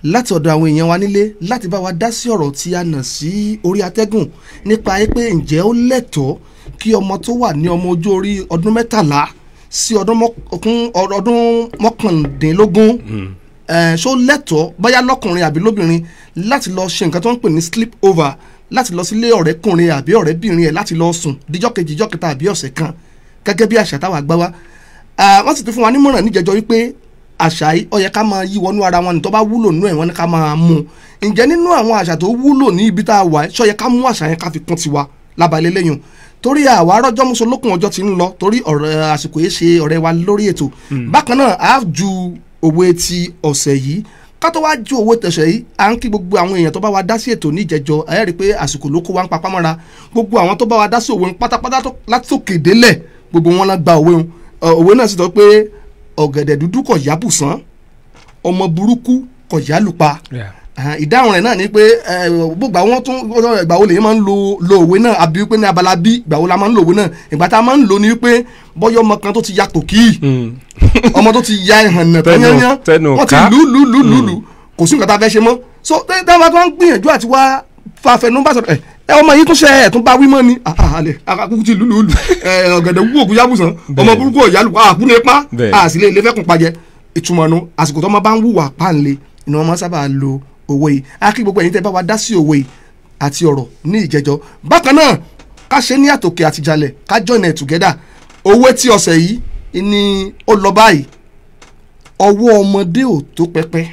láti ọ̀dọ̀ àwọn èèyàn wa nílé láti bá wa dá sí ọ̀rọ̀ tí a nà sí orí atẹ́gùn nípa pé ǹjẹ́ ó lẹ́tọ̀ọ́ kí ọmọ tó wà ní ọmọ ojú orí ọdún 13 sí ọdún 19 ṣó lẹ́tọ̀ọ́ báyá lọ́kùnrin àbí lóbìnrin láti lọ ṣe nǹkan tó ń pè ní sleep over láti lọ sílé ọ̀rẹ́kùnrin àbí ọ̀rẹ́bìnrin ẹ̀ láti lọ sùn díjọ́ kejì díjọ́ kẹta àbí ọ̀sẹ̀ kan gẹ́gẹ́ bí àṣà táwa gbá wa. wọ́n sì ti fún wa nímọ̀ràn níjẹjọ́ wípé àṣà yìí ó yẹ ká máa yí wọnú ara wọn ní tó bá wúlò nínú ẹ̀ wọ́n ní ká máa mú un. ǹjẹ́ nínú àwọn àṣà tó wúlò ní ibi tá a wà ṣó yẹ ká mú àṣà yẹn ká fi kún tiwa lábalẹ̀ lẹ́yìn torí àwa arọ́jọ́ mùsùlùkùn ọjọ́ ti ń lọ torí ọ̀rọ̀ àsìkò yìí ṣe ọ̀rẹ́ wa lórí ètò bákan náà a ju òwe ti ọ̀sẹ̀ yìí ká tó wá ju owó tẹ̀sẹ̀ yìí à ń kí gbogbo àwọn èèyàn tó bá wa dá sí ètò níjẹjọ ẹ rí i pé àsìkò ló kó wa ń papá mọ́ra gbogbo àwọn tó bá wa dá sí òwe pátápátá láti òkè délẹ̀ gbogbo wọn gba òwe náà sì tọ́ pé ọ̀gẹ̀dẹ̀ dúdú kò yá bùsán ọmọ burúkú kò yá lùpa ìdáhùn rẹ̀ náà ni pé gbogbo àwọn tún ìgbà wo lèyìn máa ń lo òwe náà àbí pé ní abala bí ìgbà wo la máa ń lo òwe náà ìgbà tá a máa ń lo ni pé bọ́yọ̀ ọmọ kan tó ti ya tòkì ọmọ tó ti ya ìhànnà tányányán wọ́n ti lù kò sí nǹkan tá a fẹ́ ṣe mọ́ so táwọn tó ń gbìyànjú àti wá fàfẹnú bá sọ̀rọ̀ ọmọ yìí tún ṣe ẹ̀ tún bá wí mọ́ ni àkàkùkù ti lùlù ọ̀gẹ̀dẹ̀ wú òkú yábùsàn ọmọ burúkú ọ̀yálù àkúlé pa àsìlè ilé fẹ́kùn pajẹ ìtumọ̀ nu àsìkò tó ọmọ bá ń wùwà páńlé ni wọ́n máa sábà lo òwe yìí a kí gbogbo ẹ̀yin tẹ́ bá wa dá sí òwe yìí àti ọ̀rọ̀ ní ìjẹjọ́ bákan náà ká ṣe ní àtòkè àtìjàlẹ̀ ká join it together òwe tí ọ̀sẹ̀ yìí ni ó lọ báyìí ọwọ́ ọmọdé ò tó pẹpẹ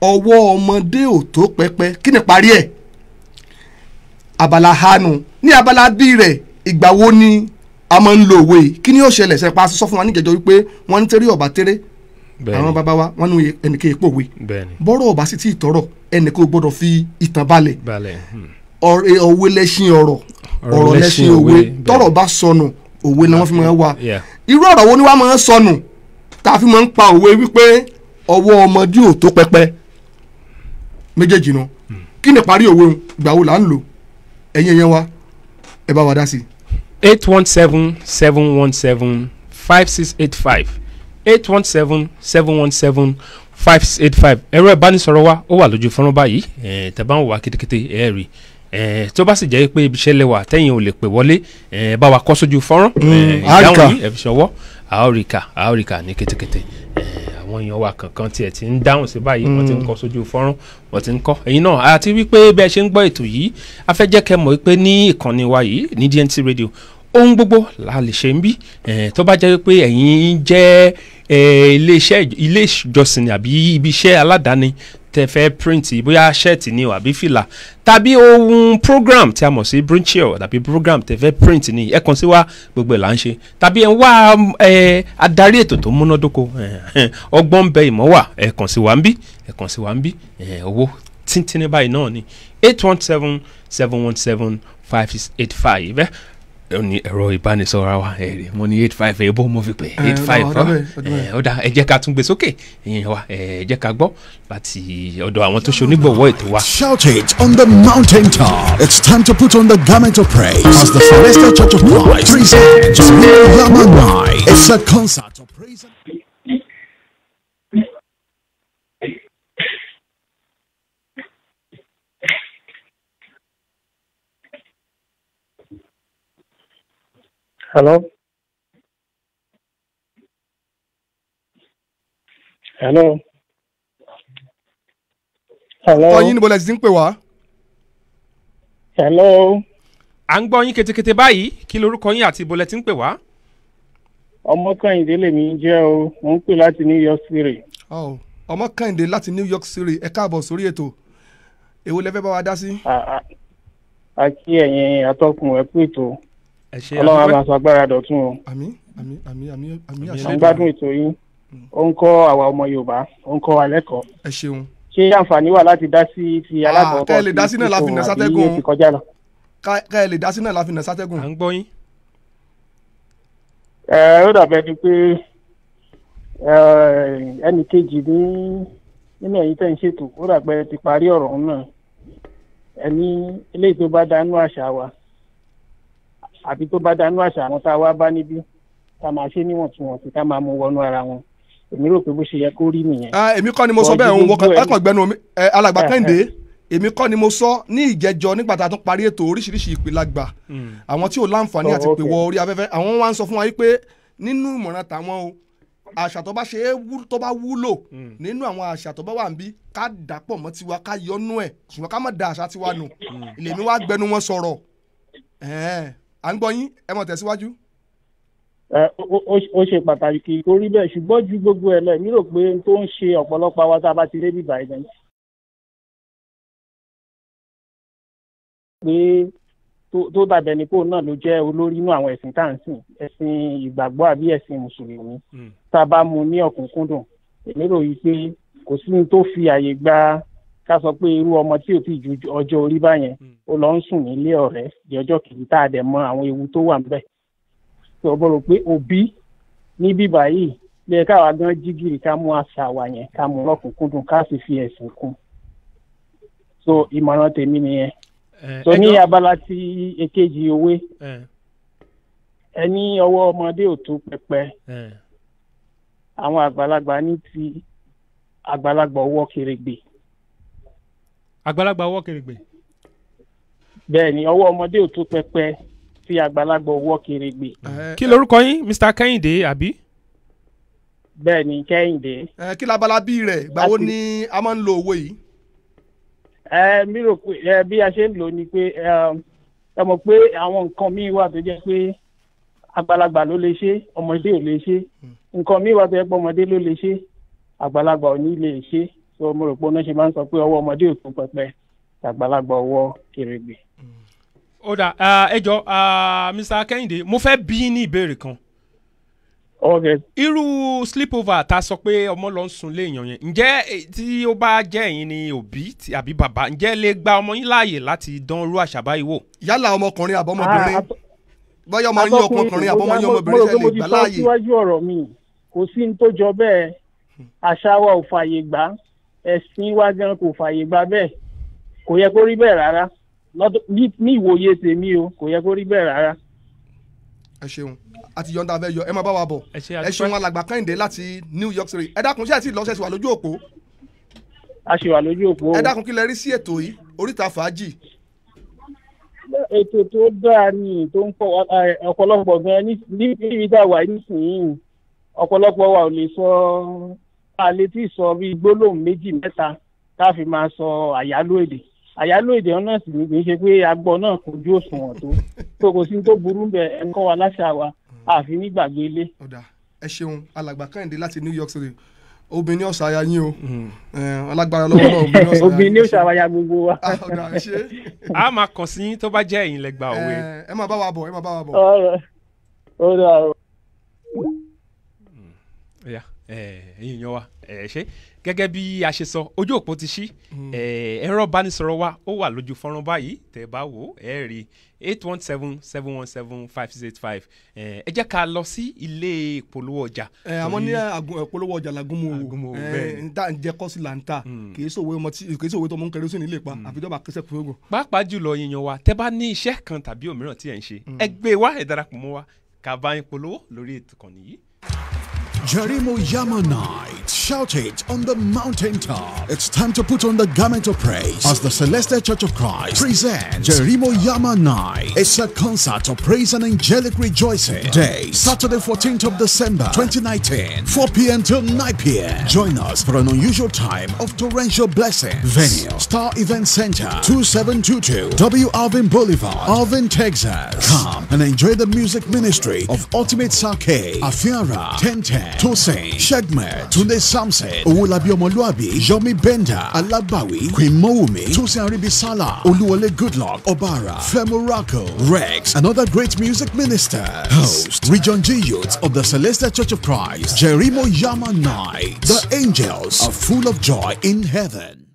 ọwọ́ ọmọdé ò tó pẹpẹ kí ni parí ẹ̀ abala hanu ní abala bí rẹ̀ ìgbà wo ni a máa ń lo òwe kí ni yóò ṣẹlẹ̀ sẹ́pa sọ fún wa níjẹ̀jọ́ wípé wọ́n ń tẹ́rí ọ̀bà tẹ́rẹ́ àwọn bàbá wa wọ́n ní ẹnìkan èèpo òwe bọ́rọ̀ ọ̀bà sì ti tọrọ ẹnìkan gbọ́dọ̀ fi ìtàn balẹ̀ òwe lẹ́ṣin ọ̀rọ̀ lẹ́ṣin òwe tọ́rọ̀ bá sọnù òwe ni wọ́n fi máa wá irú ọ̀rọ̀ wo ni wọ́n máa ń sọnù tá a fi máa ń pa òwe wípé ọwọ́ ọmọdé ò tó pẹpẹ méjèèjì nu kí ni parí òwe ìgbà wo là ń lò ẹ̀yin yẹn wa ẹ bá wa dá sí i. 817-717-5685 817-717-5685 ẹ̀rọ ìbánisọ̀rọ̀ wa ó wà lójú fọ́nrán báyìí tẹ̀bá ń wà kétékété ẹ̀ rí tó bá sì jẹ́ pé ibiṣẹ́ lẹ́wà tẹ́yìn ò lè pè wọlé bá wa kọ́ sójú fọ́nrán ìdáhùn yìí ẹ̀ fi ṣọwọ́ àórìkà ní kétékété àwọn èèyàn wa kankan tiẹ̀ ti ń dáhùn sí báyìí wọ́n ti ń kọ́ sójú fọ́nrán wọ́n ti ń kọ́ ẹ̀yin náà àti wípé bí ẹ ṣe ń gbọ́ ètò yìí a fẹ́ jẹ́ kẹ́ mọ̀ wípé ní ìkànnì wa yìí ní DNT Radio ohun gbogbo la lè ṣe ń bí tó bá jẹ́ wípé ẹ̀yin jẹ́ ilé ìjọsìn àbí ibi iṣẹ́ aládàáni tẹ fẹ́ print bóyá ṣẹ́ẹ̀tì ni o àbí fìlà tàbí ohun program tí a mọ̀ sí brinchill tàbí program tẹ fẹ́ print ni ẹ kàn sí wa gbogbo ẹ̀ là ń ṣe tàbí ẹ ń wá adarí ètò tó múnádóko ọgbọ́n bẹ ìmọ̀ wà ẹ kàn sí wa ń bí owó tíntínní báyìí náà ni 817-717-5685 ó ní ẹ̀rọ ìbánisọ̀rọ̀ wa mo ní 85 ẹ̀ bó mo fi pè 85 ó dá ẹ jẹ́ ká tún gbé sókè ìyẹn wa ẹ jẹ́ ká gbọ́ láti ọ̀dọ̀ àwọn tó ṣe onígbọ̀wọ́ ètò wa. Shout it on the mountain top. It's time to put on the garment of praise as the Celestial Church of Christ presents Yama Night. It's a concert of praise. Hello. Hello. Hello. ọyìn níbo lẹ ti ń pè wá. Hello. à ń gbọ́ yín ketekete báyìí kí lorúkọ yín àti ibo lẹ ti ń pè wá. Ọmọkàyìndé lèmi jẹ́ o mo ń pè láti New York City. Ọmọkàyìndé láti New York City ẹ káàbọ̀ sórí ètò èwo lẹ fẹ́ bá wa dá sí. àkí ẹ̀yin atọ́kùn ẹ kú ètò ọlọ́run àmà ṣàgbára dọ̀tún o. àmín àṣà. à ń gbádùn ètò yín ó ń kọ́ àwa ọmọ Yorùbá ó ń kọ́ wa lẹ́kọ̀ọ́. ẹ ṣeun. ṣé àǹfààní wà láti dá sí ti alákọ̀ọ́kọ́ ká ẹ lè dá sí náà láfi nà sátẹ́gùn àbí ti kọjá lọ. ká ẹ lè dá sí náà láfi nà sátẹ́gùn. à ń gbọ́ yín. ó dàbẹ̀ ni pé ẹnì kejì nínú ẹ̀yin tẹ̀ ń ṣètò ó dàbẹ̀ ti parí ọ̀rọ̀ náà ẹni eléyìí tó bá dánú àṣà wa àbí tó bá dánú àṣà àwọn tá a wá bá níbí ká máa ṣe níwọ̀ntúnwọ̀nsì ká máa mú wọnú ara wọn èmi rò pé bó ṣe yẹ kó rí nìyẹn. èmi kọ́ ni mo sọ bẹ́ẹ̀ òun wọ́kàn gbẹnu alàgbà Kẹ́hìndé èmi kọ́ ni mo sọ ní ìjẹjọ nígbà tá a tún parí ètò oríṣiríṣi ìpìlàgbà àwọn tí ò láǹfààní àti pè wọ orí afẹ́fẹ́ àwọn wá ń sọ fún wa wípé nínú ìmọ̀ràn tàwọn o àṣà tó bá ṣe é tó bá wúlò nínú àwọn àṣà tó bá wà níbí ká dàpọ̀ mọ́ tiwa ká yọnú ẹ̀ ṣùgbọ́n ká má da àṣà tiwa nù lèmi wá gbẹnu wọn sọ̀rọ̀ à ń gbọ́ yín ẹ mọ̀ tẹ̀síwájú. ó ṣe pàtàkì kó rí bẹ́ẹ̀ ṣùgbọ́n ju gbogbo ẹ̀ lọ èmi rò pé tó ń ṣe ọ̀pọ̀lọpọ̀ àwa tá a bá ti dé bíbá ẹ̀ pé tó dàbẹ̀ ni kó náà ló jẹ́ olórí inú àwọn ẹ̀sìn tá à ń sìn ẹ̀sìn ìgbàgbọ́ àbí ẹ̀sìn mùsùlùmí tá a bá mú ní ọ̀kúnkúndùn èmi rò yí pé kò sí ní tó fi àyè gba ká sọ pé irú ọmọ tí ò tí ju ọjọ́ orí báyẹn ó lọ ń sùn nílé ọ̀rẹ́ di ọjọ́ kejì tá a dẹ̀ mọ àwọn ewu tó wà níbẹ̀ tó o bọ̀rọ̀ pé òbí ní bíbá yìí lè káwa gan jígìrì ká mú àṣà wa yẹn ká mú lọ́kùnkúndùn ká sì fi ẹ̀sìn kún so ìmọ̀ràn tèmi nìyẹn so ní abala tí èkejì òwe ẹni ọwọ́ ọmọdé ò tó pẹpẹ àwọn àgbàlagbà ní ti àgbàlagbà ọwọ́ kèrègbè. àgbàlagbà ọwọ́ kèrègbè. bẹ́ẹ̀ ni ọwọ́ ọmọdé ò tó pẹpẹ tí àgbàlagbà ọwọ́ kèrègbè. kí lorúkọ yín Mr. Kẹ́hìndé àbí. bẹ́ẹ̀ ni Kẹ́hìndé. kí labala bí rẹ̀ gbàwo ni a máa ń lo òwe yìí. mi rò pé bí a ṣe ń lò ní pé ẹ mọ̀ pé àwọn nǹkan míì wà tó jẹ́ pé àgbàlagbà ló lè ṣe ọmọdé ò lè ṣe nǹkan míì wà tó yẹ pé ọmọdé ló lè ṣe àgbàlagbà ò ní lè ṣe so mo rò pé ọ̀nà ṣe máa ń sọ pé ọwọ́ ọmọdé ò tó pẹpẹ àgbàlagbà ọwọ́ kèrègbè. ó dà ẹ jọ Mr. Kẹ́hìndé mo fẹ́ bí ní ìbéèrè kan. Okay. Irú sleepover ta sọ pé ọmọ lọ ń sùn léèyàn yẹn ǹjẹ́ tí ó bá jẹ́ ẹ̀yin ni òbí àbí bàbá ǹjẹ́ lè gba ọmọ yín láàyè láti dán irú àṣà báyìí wò. yálà ọmọkùnrin àbọ̀mọbìnrin bóyá ọmọ yín ọkùnrin àbọ̀mọ yín ọmọbìnrin ṣe lè gbà láàyè. mo rò pé mo ti sọ síwájú ọ̀rọ̀ mi kò sí ní tó jọ bẹ́ẹ̀ àṣà wa ò fààyè gbà ẹ̀sìn wa gan kò fààyè gbà bẹ́ẹ̀ kò yẹ kó rí bẹ́ẹ̀ rárá ní ìwòye tèmi o kò yẹ kó rí bẹ́ẹ̀ rárá. ẹ ṣeun àti yọ̀ǹda fẹ́ yọ ẹ máa bá wa bọ̀ ẹ ṣeun alàgbà Kẹ́hìndé láti New York City ẹ dákun ṣé ẹ ti lọ ṣẹ̀ṣẹ̀ wà lójú òpó. a ṣe wà lójú òpó. ẹ dákun kí lẹ rí sí ètò yìí Oríta Fàájì. ètò tó dáa ni tó ń pọ̀ ọ̀pọ̀lọpọ̀ gan níbi tá a wà nísìnyí ọ̀pọ̀lọpọ̀ wa ò lè sọ àlè tí sọ bíi gbólóhùn méjì mẹ́ta tá a fi máa sọ àyálò èdè ọ̀nà sì ní kì í ṣe pé agbọ́ náà kojú òṣùwọ̀n tó kò sí tó burú bẹ́ẹ̀ ẹ̀ ń kọ́ wa láṣà wa àfi nígbàgbé ilé. ọ̀dà ẹ ṣeun alàgbà Kẹ́hìndé láti New York City obìnrin ọ̀sà aya yín o ọlágbára lọ́wọ́ náà obìnrin ọ̀sà aya gbogbo wa. ọ̀dà ẹ ṣe. a máa kàn sí tó bá jẹ́ ẹ̀yin lẹ́gbà òwe. ẹ máa bá wa bọ̀ ẹ máa bá wa bọ̀. ọ̀dà ẹ̀yin yan wa ṣe gẹ́gẹ́ bí a ṣe sọ ojú òpó ti ṣí ẹ̀rọ ìbánisọ̀rọ̀ wa ó wà lójú fọ́nrán báyìí tẹ́ bá wò ẹ rí 817-717-5685 ẹ jẹ́ ká lọ sí ilé ìpolówó ọjà. àmọ́ ní ìpolówó ọjà làgúnmu nta ń jẹ́ kọ́sì là ń ta kì í sòwò tó mú kẹrù sí nílé pa àfijọba kẹsẹ̀ kúrògùn. pàápàá jùlọ yíyan wa tẹ́ bá ní iṣẹ́ kan tàbí òmíràn tí ẹ̀ ń ṣe ẹ gbé wá ẹ darapọ̀ mọ́ wa ká bá yín polówó lórí ètò kan nìyí. Jerimo Yama Night. Shout it on the mountaintop. It's time to put on the garment of praise as the Celestial Church of Christ presents Jerimo Yama Night. It's a concert of praise and angelic rejoicing. Day, Saturday 14th of December 2019, 4 p.m. till 9 p.m. Join us for an unusual time of torrential blessing. Venue, Star Event Center, 2722 W. Alvin Boulevard, Alvin, Texas. Come and enjoy the music ministry of Ultimate Sake, Afiara, 1010. Tosin, Shegmer, Tunde Samson, Owolabi Omoluabi, Yomi Benda, Alabawi, Queen Mowumi, Tosin Aribisala, Oluwole Goodluck, Obara, Femuraco, Rex, and other great music ministers. Host, Region G Youth of the Celestial Church of Christ, Jerimo Yama Night. The angels are full of joy in heaven.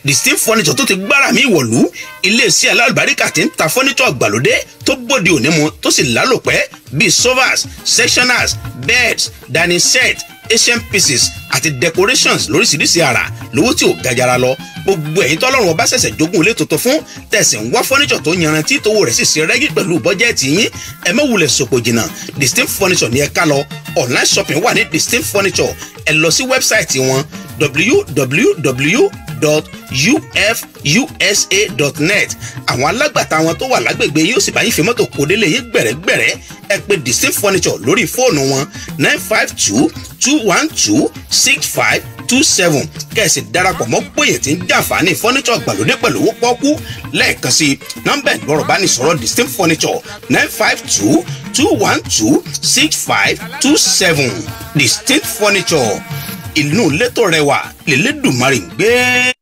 Distinct Furniture tó ti gbára mi wọ̀lú iléeṣẹ́ alálùbáríkà tí ń ta furniture àgbàlódé tó bóde òní mu tó sì lálòpẹ́ bíi sofas, sectionals, beds, dining set, Asian pieces àti decorations lóríṣiríṣi àrà lówó tí ò gajara lọ. Gbogbo ẹ̀yin tọ́lọ́run ọba ṣẹ̀ṣẹ̀ jogún ilé tuntun fún tẹ̀sí ń wá furniture tó yanrantí tówó rẹ̀ sì ṣe rẹ́gí pẹ̀lú bọ́jẹ́ẹ̀tì yín ẹ má wulẹ̀ sòpò jìnnà Distinct Furniture ní ẹ ká lọ. Online shopping wà ní Distinct Furniture ẹ lọ sí wẹ́bsáìtì wọn www.ufusa.net. àwọn alágbàtà wọn tó wà lágbègbè yóò sì bá yín fi mọ́tò kó délé yín gbẹ̀rẹ́gbẹ̀rẹ́ ẹ pè Distinct Furniture lórí fóònù wọn 952-212-6527 kẹ̀sì darapọ̀ mọ́ gbòye tí ń jàǹfààní furniture àgbàlódé pẹ̀lú owó pọ́ọ́kú lẹ́ẹ̀kan sí nọ́mbà ìgbọ̀rọ̀ bá ní sọ̀rọ̀ Distinct Furniture 952-212-6527 Distinct Furniture inú létò rẹwà lélẹ́dùmarè ń gbé.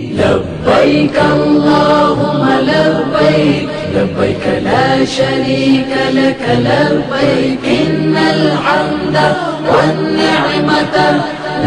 لبيك اللهم لبيك لبيك لا شريك لك لبيك إن الحمد والنعمة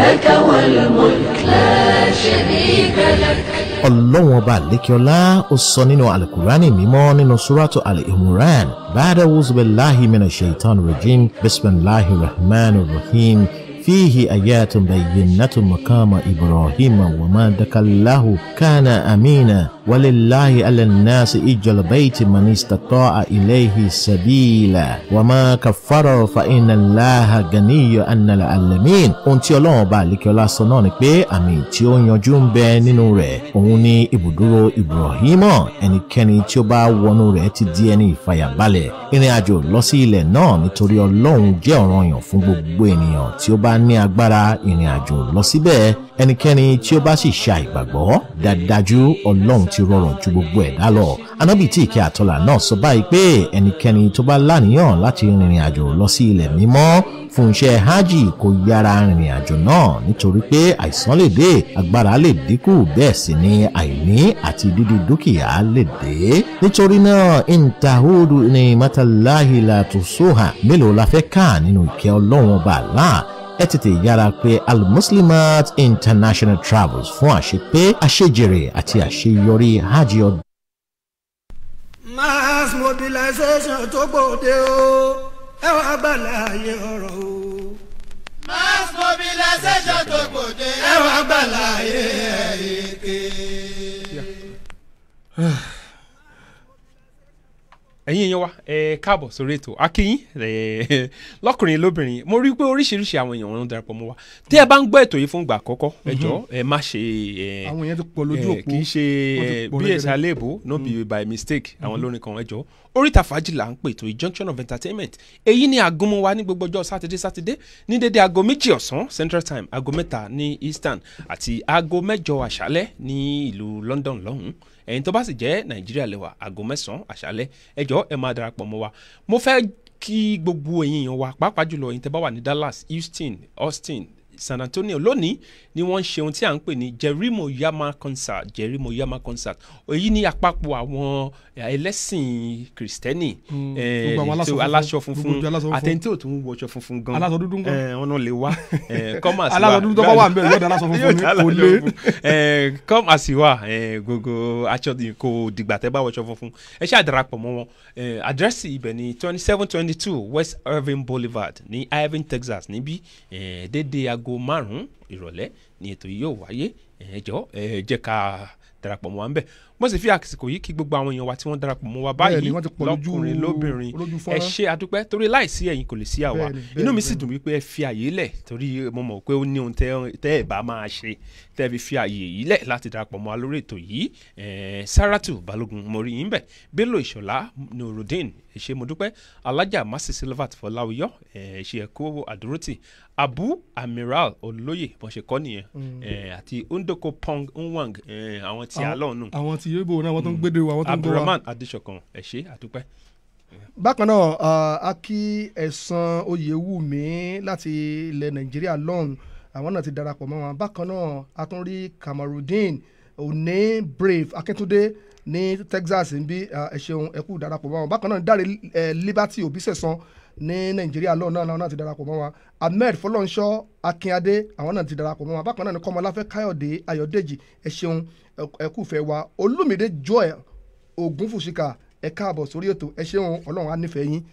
لك والملك لا شريك لك. Ọlọ́run ọba àlékiọlá ó sọ nínú Al-Qur'ani mímọ́ nínú Suratu Al-Imran ba'da a'udhu billahi minash shaitani rajim bismillahir rahmanir rahim فيه آيات بينات مقام إبراهيم وما دخله كان أمينا walillahi ala nnasi ijjal bayti man istata'a ilayhi sabila wa ma kaffara fa inna allaha ganiyyun 'anil 'alamin. Ohun tí Ọlọ́run bá àlékẹ́ọlá sọ náà ni pé àmì tí ó yanjú ń bẹ nínú rẹ̀ òun ni ibùdúró Ibrahima. Ẹnikẹ́ni tí ó bá wọnú rẹ̀ ti di ẹni ìfàyàbalẹ̀. Ìrìn àjò lọ sí ilẹ̀ náà nítorí Ọlọ́run jẹ́ ọ̀ranyàn fún gbogbo ènìyàn tí ó bá ní agbára ìrìn àjò lọ síbẹ̀. Ẹnikẹ́ni tí ó bá sì ṣe àìgbàgbọ́ dájú Ọlọ́run ti rọrùn ju gbogbo ẹ̀dá lọ. Ànábì tí ìkẹ́ àtọ́là náà sọ báyìí pé ẹnikẹ́ni tó bá láníyàn láti rìnrìn àjò lọ sí ilẹ̀ mímọ́ fún iṣẹ́ hajj kó yára rìnrìn àjò náà nítorí pé àìsàn lè dé, agbára lè dínkù, bẹ́ẹ̀ sì ni àìní àti dídí dúkìá lè dé. Nítorí náà intahudu ni'matallahi la tusuha. Mélòó la fẹ́ kà nínú ìkẹ́ Ọlọ́run ọba Allah? Ẹ tètè yára pé Al-Muslimat International Travels fún àṣepé, àṣejèrè àti àṣeyọrí hajj ọdún. Mass mobilization tó gbòde o, ẹ wá gbàláyé ọ̀rọ̀ o. Mass mobilization tó gbòde, ẹ wá gbàláyé èké. ẹ̀yin èèyàn wa káàbọ̀ sórí ètò akínyìn lọ́kùnrin lóbìnrin mo rí i pé oríṣiríṣi àwọn èèyàn wọn ń darapọ̀ mọ́ wa tí ẹ bá ń gbọ́ ètò yìí fún ìgbà àkọ́kọ́ ẹ jọ̀ọ́ ẹ má ṣe àwọn èèyàn ti pọ̀ lójú òpó kì í ṣe bí èsì àléébù no be by mistake àwọn olórin kan ẹ jọ̀ọ́ oríta fàájì là ń pè tó junction of entertainment èyí ni àgúnmu wa ní gbogbo ọjọ́ sátidé ní dédé aago 2 ọ̀sán central time aago 3 ní eastern àti aago 8 àṣálẹ́ ní ìlú London lọ́hùn-ún ẹ̀yin tó bá sì jẹ́ Nàìjíríà lẹ́wà aago 9 àṣálẹ́ ẹ jọ̀ọ́ ẹ máa darapọ̀ mọ́ wa mo fẹ́ kí gbogbo ẹ̀yin èèyàn wa pàápàá jùlọ ẹ̀yin tẹ́ bá wà ní Dallas, Houston, Austin, San Antonio lónìí ni wọ́n ń ṣe ohun tí à ń pè ní Jerimo Yama concert èyí ni àpapọ̀ àwọn ẹlẹ́sìn kìrìsìtẹ́nì aláṣọ funfun àtẹ̀ntì ò tún wọṣọ funfun gan aláṣọ dúdú gan wọn náà lè wá come as aláṣọ dúdú tó bá wà ń bẹ̀rẹ̀ yóò dá aláṣọ funfun ní kò lé come as you are gbogbo aṣọ kò dìgbà tẹ́ bá wọṣọ funfun ẹ ṣáà darapọ̀ mọ́ wọn àdírẹ́sì ibẹ̀ ni 2722 West Irving Boulevard ní Irving, Texas níbí dédé aago 5 ìrọ̀lẹ́ ni ètò yìí yóò wáyé ẹ jọ̀ọ́ ẹ jẹ́ ká darapọ̀ mọ́ wa ń bẹ̀ mo sì fi àsìkò yìí kí gbogbo àwọn èèyàn wa tí wọ́n darapọ̀ mọ́ wa báyìí lọ́kùnrin lóbìnrin ẹ ṣé àdúpẹ́ torí láìsí ẹ̀yin kò lè sí àwa inú mi sì dùn wípé ẹ fi àyè lẹ̀ torí mo mọ̀ pé ó ní ohun tẹ́ ẹ bá máa ṣe tẹ́ ẹ fi àyè yìí lẹ̀ láti darapọ̀ mọ́ wa lórí ètò yìí Saratu Balógun mo rí yín bẹ̀ Bello Ìṣọ̀lá Nurudeen ẹ ṣé mo dúpẹ́ Alájà Mercy Silvat Fọláwíyọ ẹ ṣé ẹ kú àdúrótì Abu Amiral Olóyè bọ́n ṣe kọ́ nìyẹn àti Ndoko Pong Nwang àwọn tí a lọ́ọ̀nù àwọn tí yóò bò náà wọ́n tó ń gbédè wa wọ́n tó ń gbọ́ wa Abdulrahman Adéṣọ̀kan ẹ ṣé àdúpẹ́. bákan náà a kí Ẹ̀sán Oyèwùmí láti ilẹ̀ Nàìjíríà lọ́hùn àwọn náà ti darapọ̀ mọ́ wọn bákan náà a tún rí Kamarudeen One Brave Akíntúndé ní Texas ń bí ẹ ṣeun ẹ kú darapọ̀ mọ́ wọn bákan náà Dáre Liberty Òbísẹ̀san ní Nàìjíríà lọ́nà náà ti darapọ̀ mọ́ wa Ahmed Fọlọ́nṣọ́ Akínadé àwọn náà ti darapọ̀ mọ́ wa bákan náà ní Kọ́mọláfẹ́ Káyọ̀dé Ayọ̀dèjì ẹ ṣeun ẹ kú fẹ́ wa Olúmídé Joel Ògúnfùṣíkà ẹ káàbọ̀ sórí ètò ẹ ṣeun Ọlọ́run á nífẹ̀ẹ́ yín.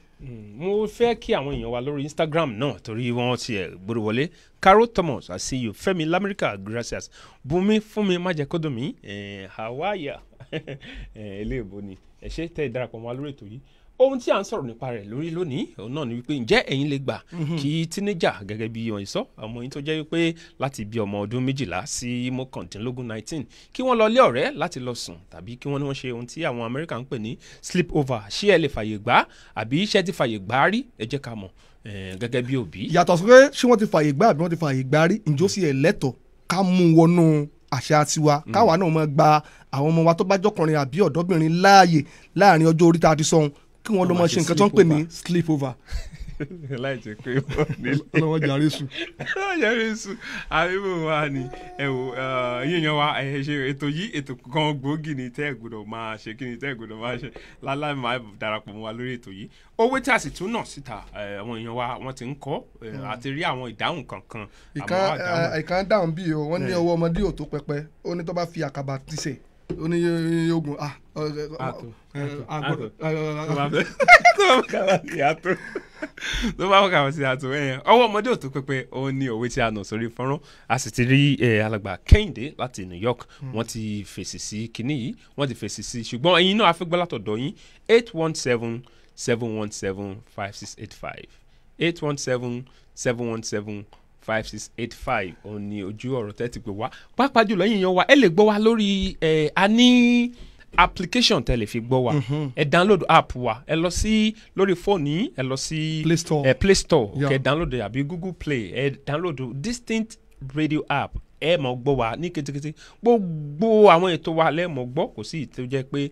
mo fẹ́ kí àwọn èèyàn wa lórí Instagram náà torí wọ́n ti gbòòrò wọlé Carol Thomas I see you Fẹ́mi Lamẹ́ríkà gracias Bùnmi Fúnmi májẹ̀kọ́dọ̀mí Hawaii eléèbó ni ẹ ṣé tẹ́ ẹ darapọ̀ mọ́ wa lórí ètò yìí ohun tí à ń sọ̀rọ̀ nípa rẹ̀ lórí lónìí òun náà ni wípé ǹjẹ́ ẹ̀yin lè gbà kí tínéjà gẹ́gẹ́ bí wọ́n sọ ọmọ yín tó jẹ́ wípé láti bí ọmọ ọdún 12 sí 19 kí wọ́n lọ lé ọ̀rẹ́ láti lọ sùn tàbí kí wọ́n ní wọ́n ṣe ohun tí àwọn Amẹ́ríkà ń pè ní sleep over ṣé ẹ lè fàyè gbà àbí ṣé ti fàyè gbà rí ẹ jẹ́ ká mọ̀ gẹ́gẹ́ bí òbí. yàtọ̀ sí pé ṣé wọ́n ti fàyè gbà àbí wọ́n ti fàyè gbà rí ǹjọ́ sí ẹ̀ lẹ́tọ̀ ká mú wọnú àṣà tiwa káwa náà máa gba àwọn ọmọ wa tó bá jọkùnrin àbí ọ̀dọ́bìnrin láàyè láàrin ọjọ́ orí tá a ti sọ̀hún kí wọ́n lọ máa ṣe nǹkan tó ń pè ní sleep over. láì jẹ́ pé wọ́n ní. ọlọ́wọ́ jàre sùn. jàre sùn àríwó wa ni ẹ wò yíyan wa ẹ ṣe ètò yìí ètò kan gbòógì ni tẹ́ ẹ̀ gbọ́dọ̀ máa ṣe kí ni tẹ́ ẹ̀ gbọ́dọ̀ máa ṣe láláì máa darapọ̀ mọ́ wa lórí ètò yìí owó tí a sì tún nà síta àwọn èèyàn wa wọ́n ti ń kọ́ àti rí àwọn ìdáhùn kankan. ìkan dáhùn bíi o wọ́n ní ọwọ́ ọmọdé ò tó pẹpẹ ó ní tó bá fi àkàbà tìṣẹ̀ ó ní ogun tó bá kàwé sí àtò ọwọ́ ọmọdé ò tó pépé òun ní òwe tí a nà sórí fọ́nrán a sì ti rí alàgbà Kẹ́hìndé láti New York wọ́n ti fèsì sí kinní yìí wọ́n ti fèsì sí ṣùgbọ́n ẹ̀yin náà a fẹ́ gbọ́ látọ̀dọ̀ yín 817-717-5685 817-717-5685 òun ni ojú ọ̀rọ̀ tẹ́ ti pè wá pàápàá jùlọ yín yan wa ẹ lè gbọ́ wa lórí a ní application tẹ́ lè fi gbọ́ wa ẹ download app wa ẹ lọ sí lórí fóònù yín ẹ lọ sí Play Store kẹ́ download àbí Google Play ẹ download Distinct Radio app ẹ mọ̀ gbọ́ wa ní kétékété gbogbo àwọn ètò wa lẹ́ẹ̀mọ̀ gbọ́ kò sí tó jẹ́ pé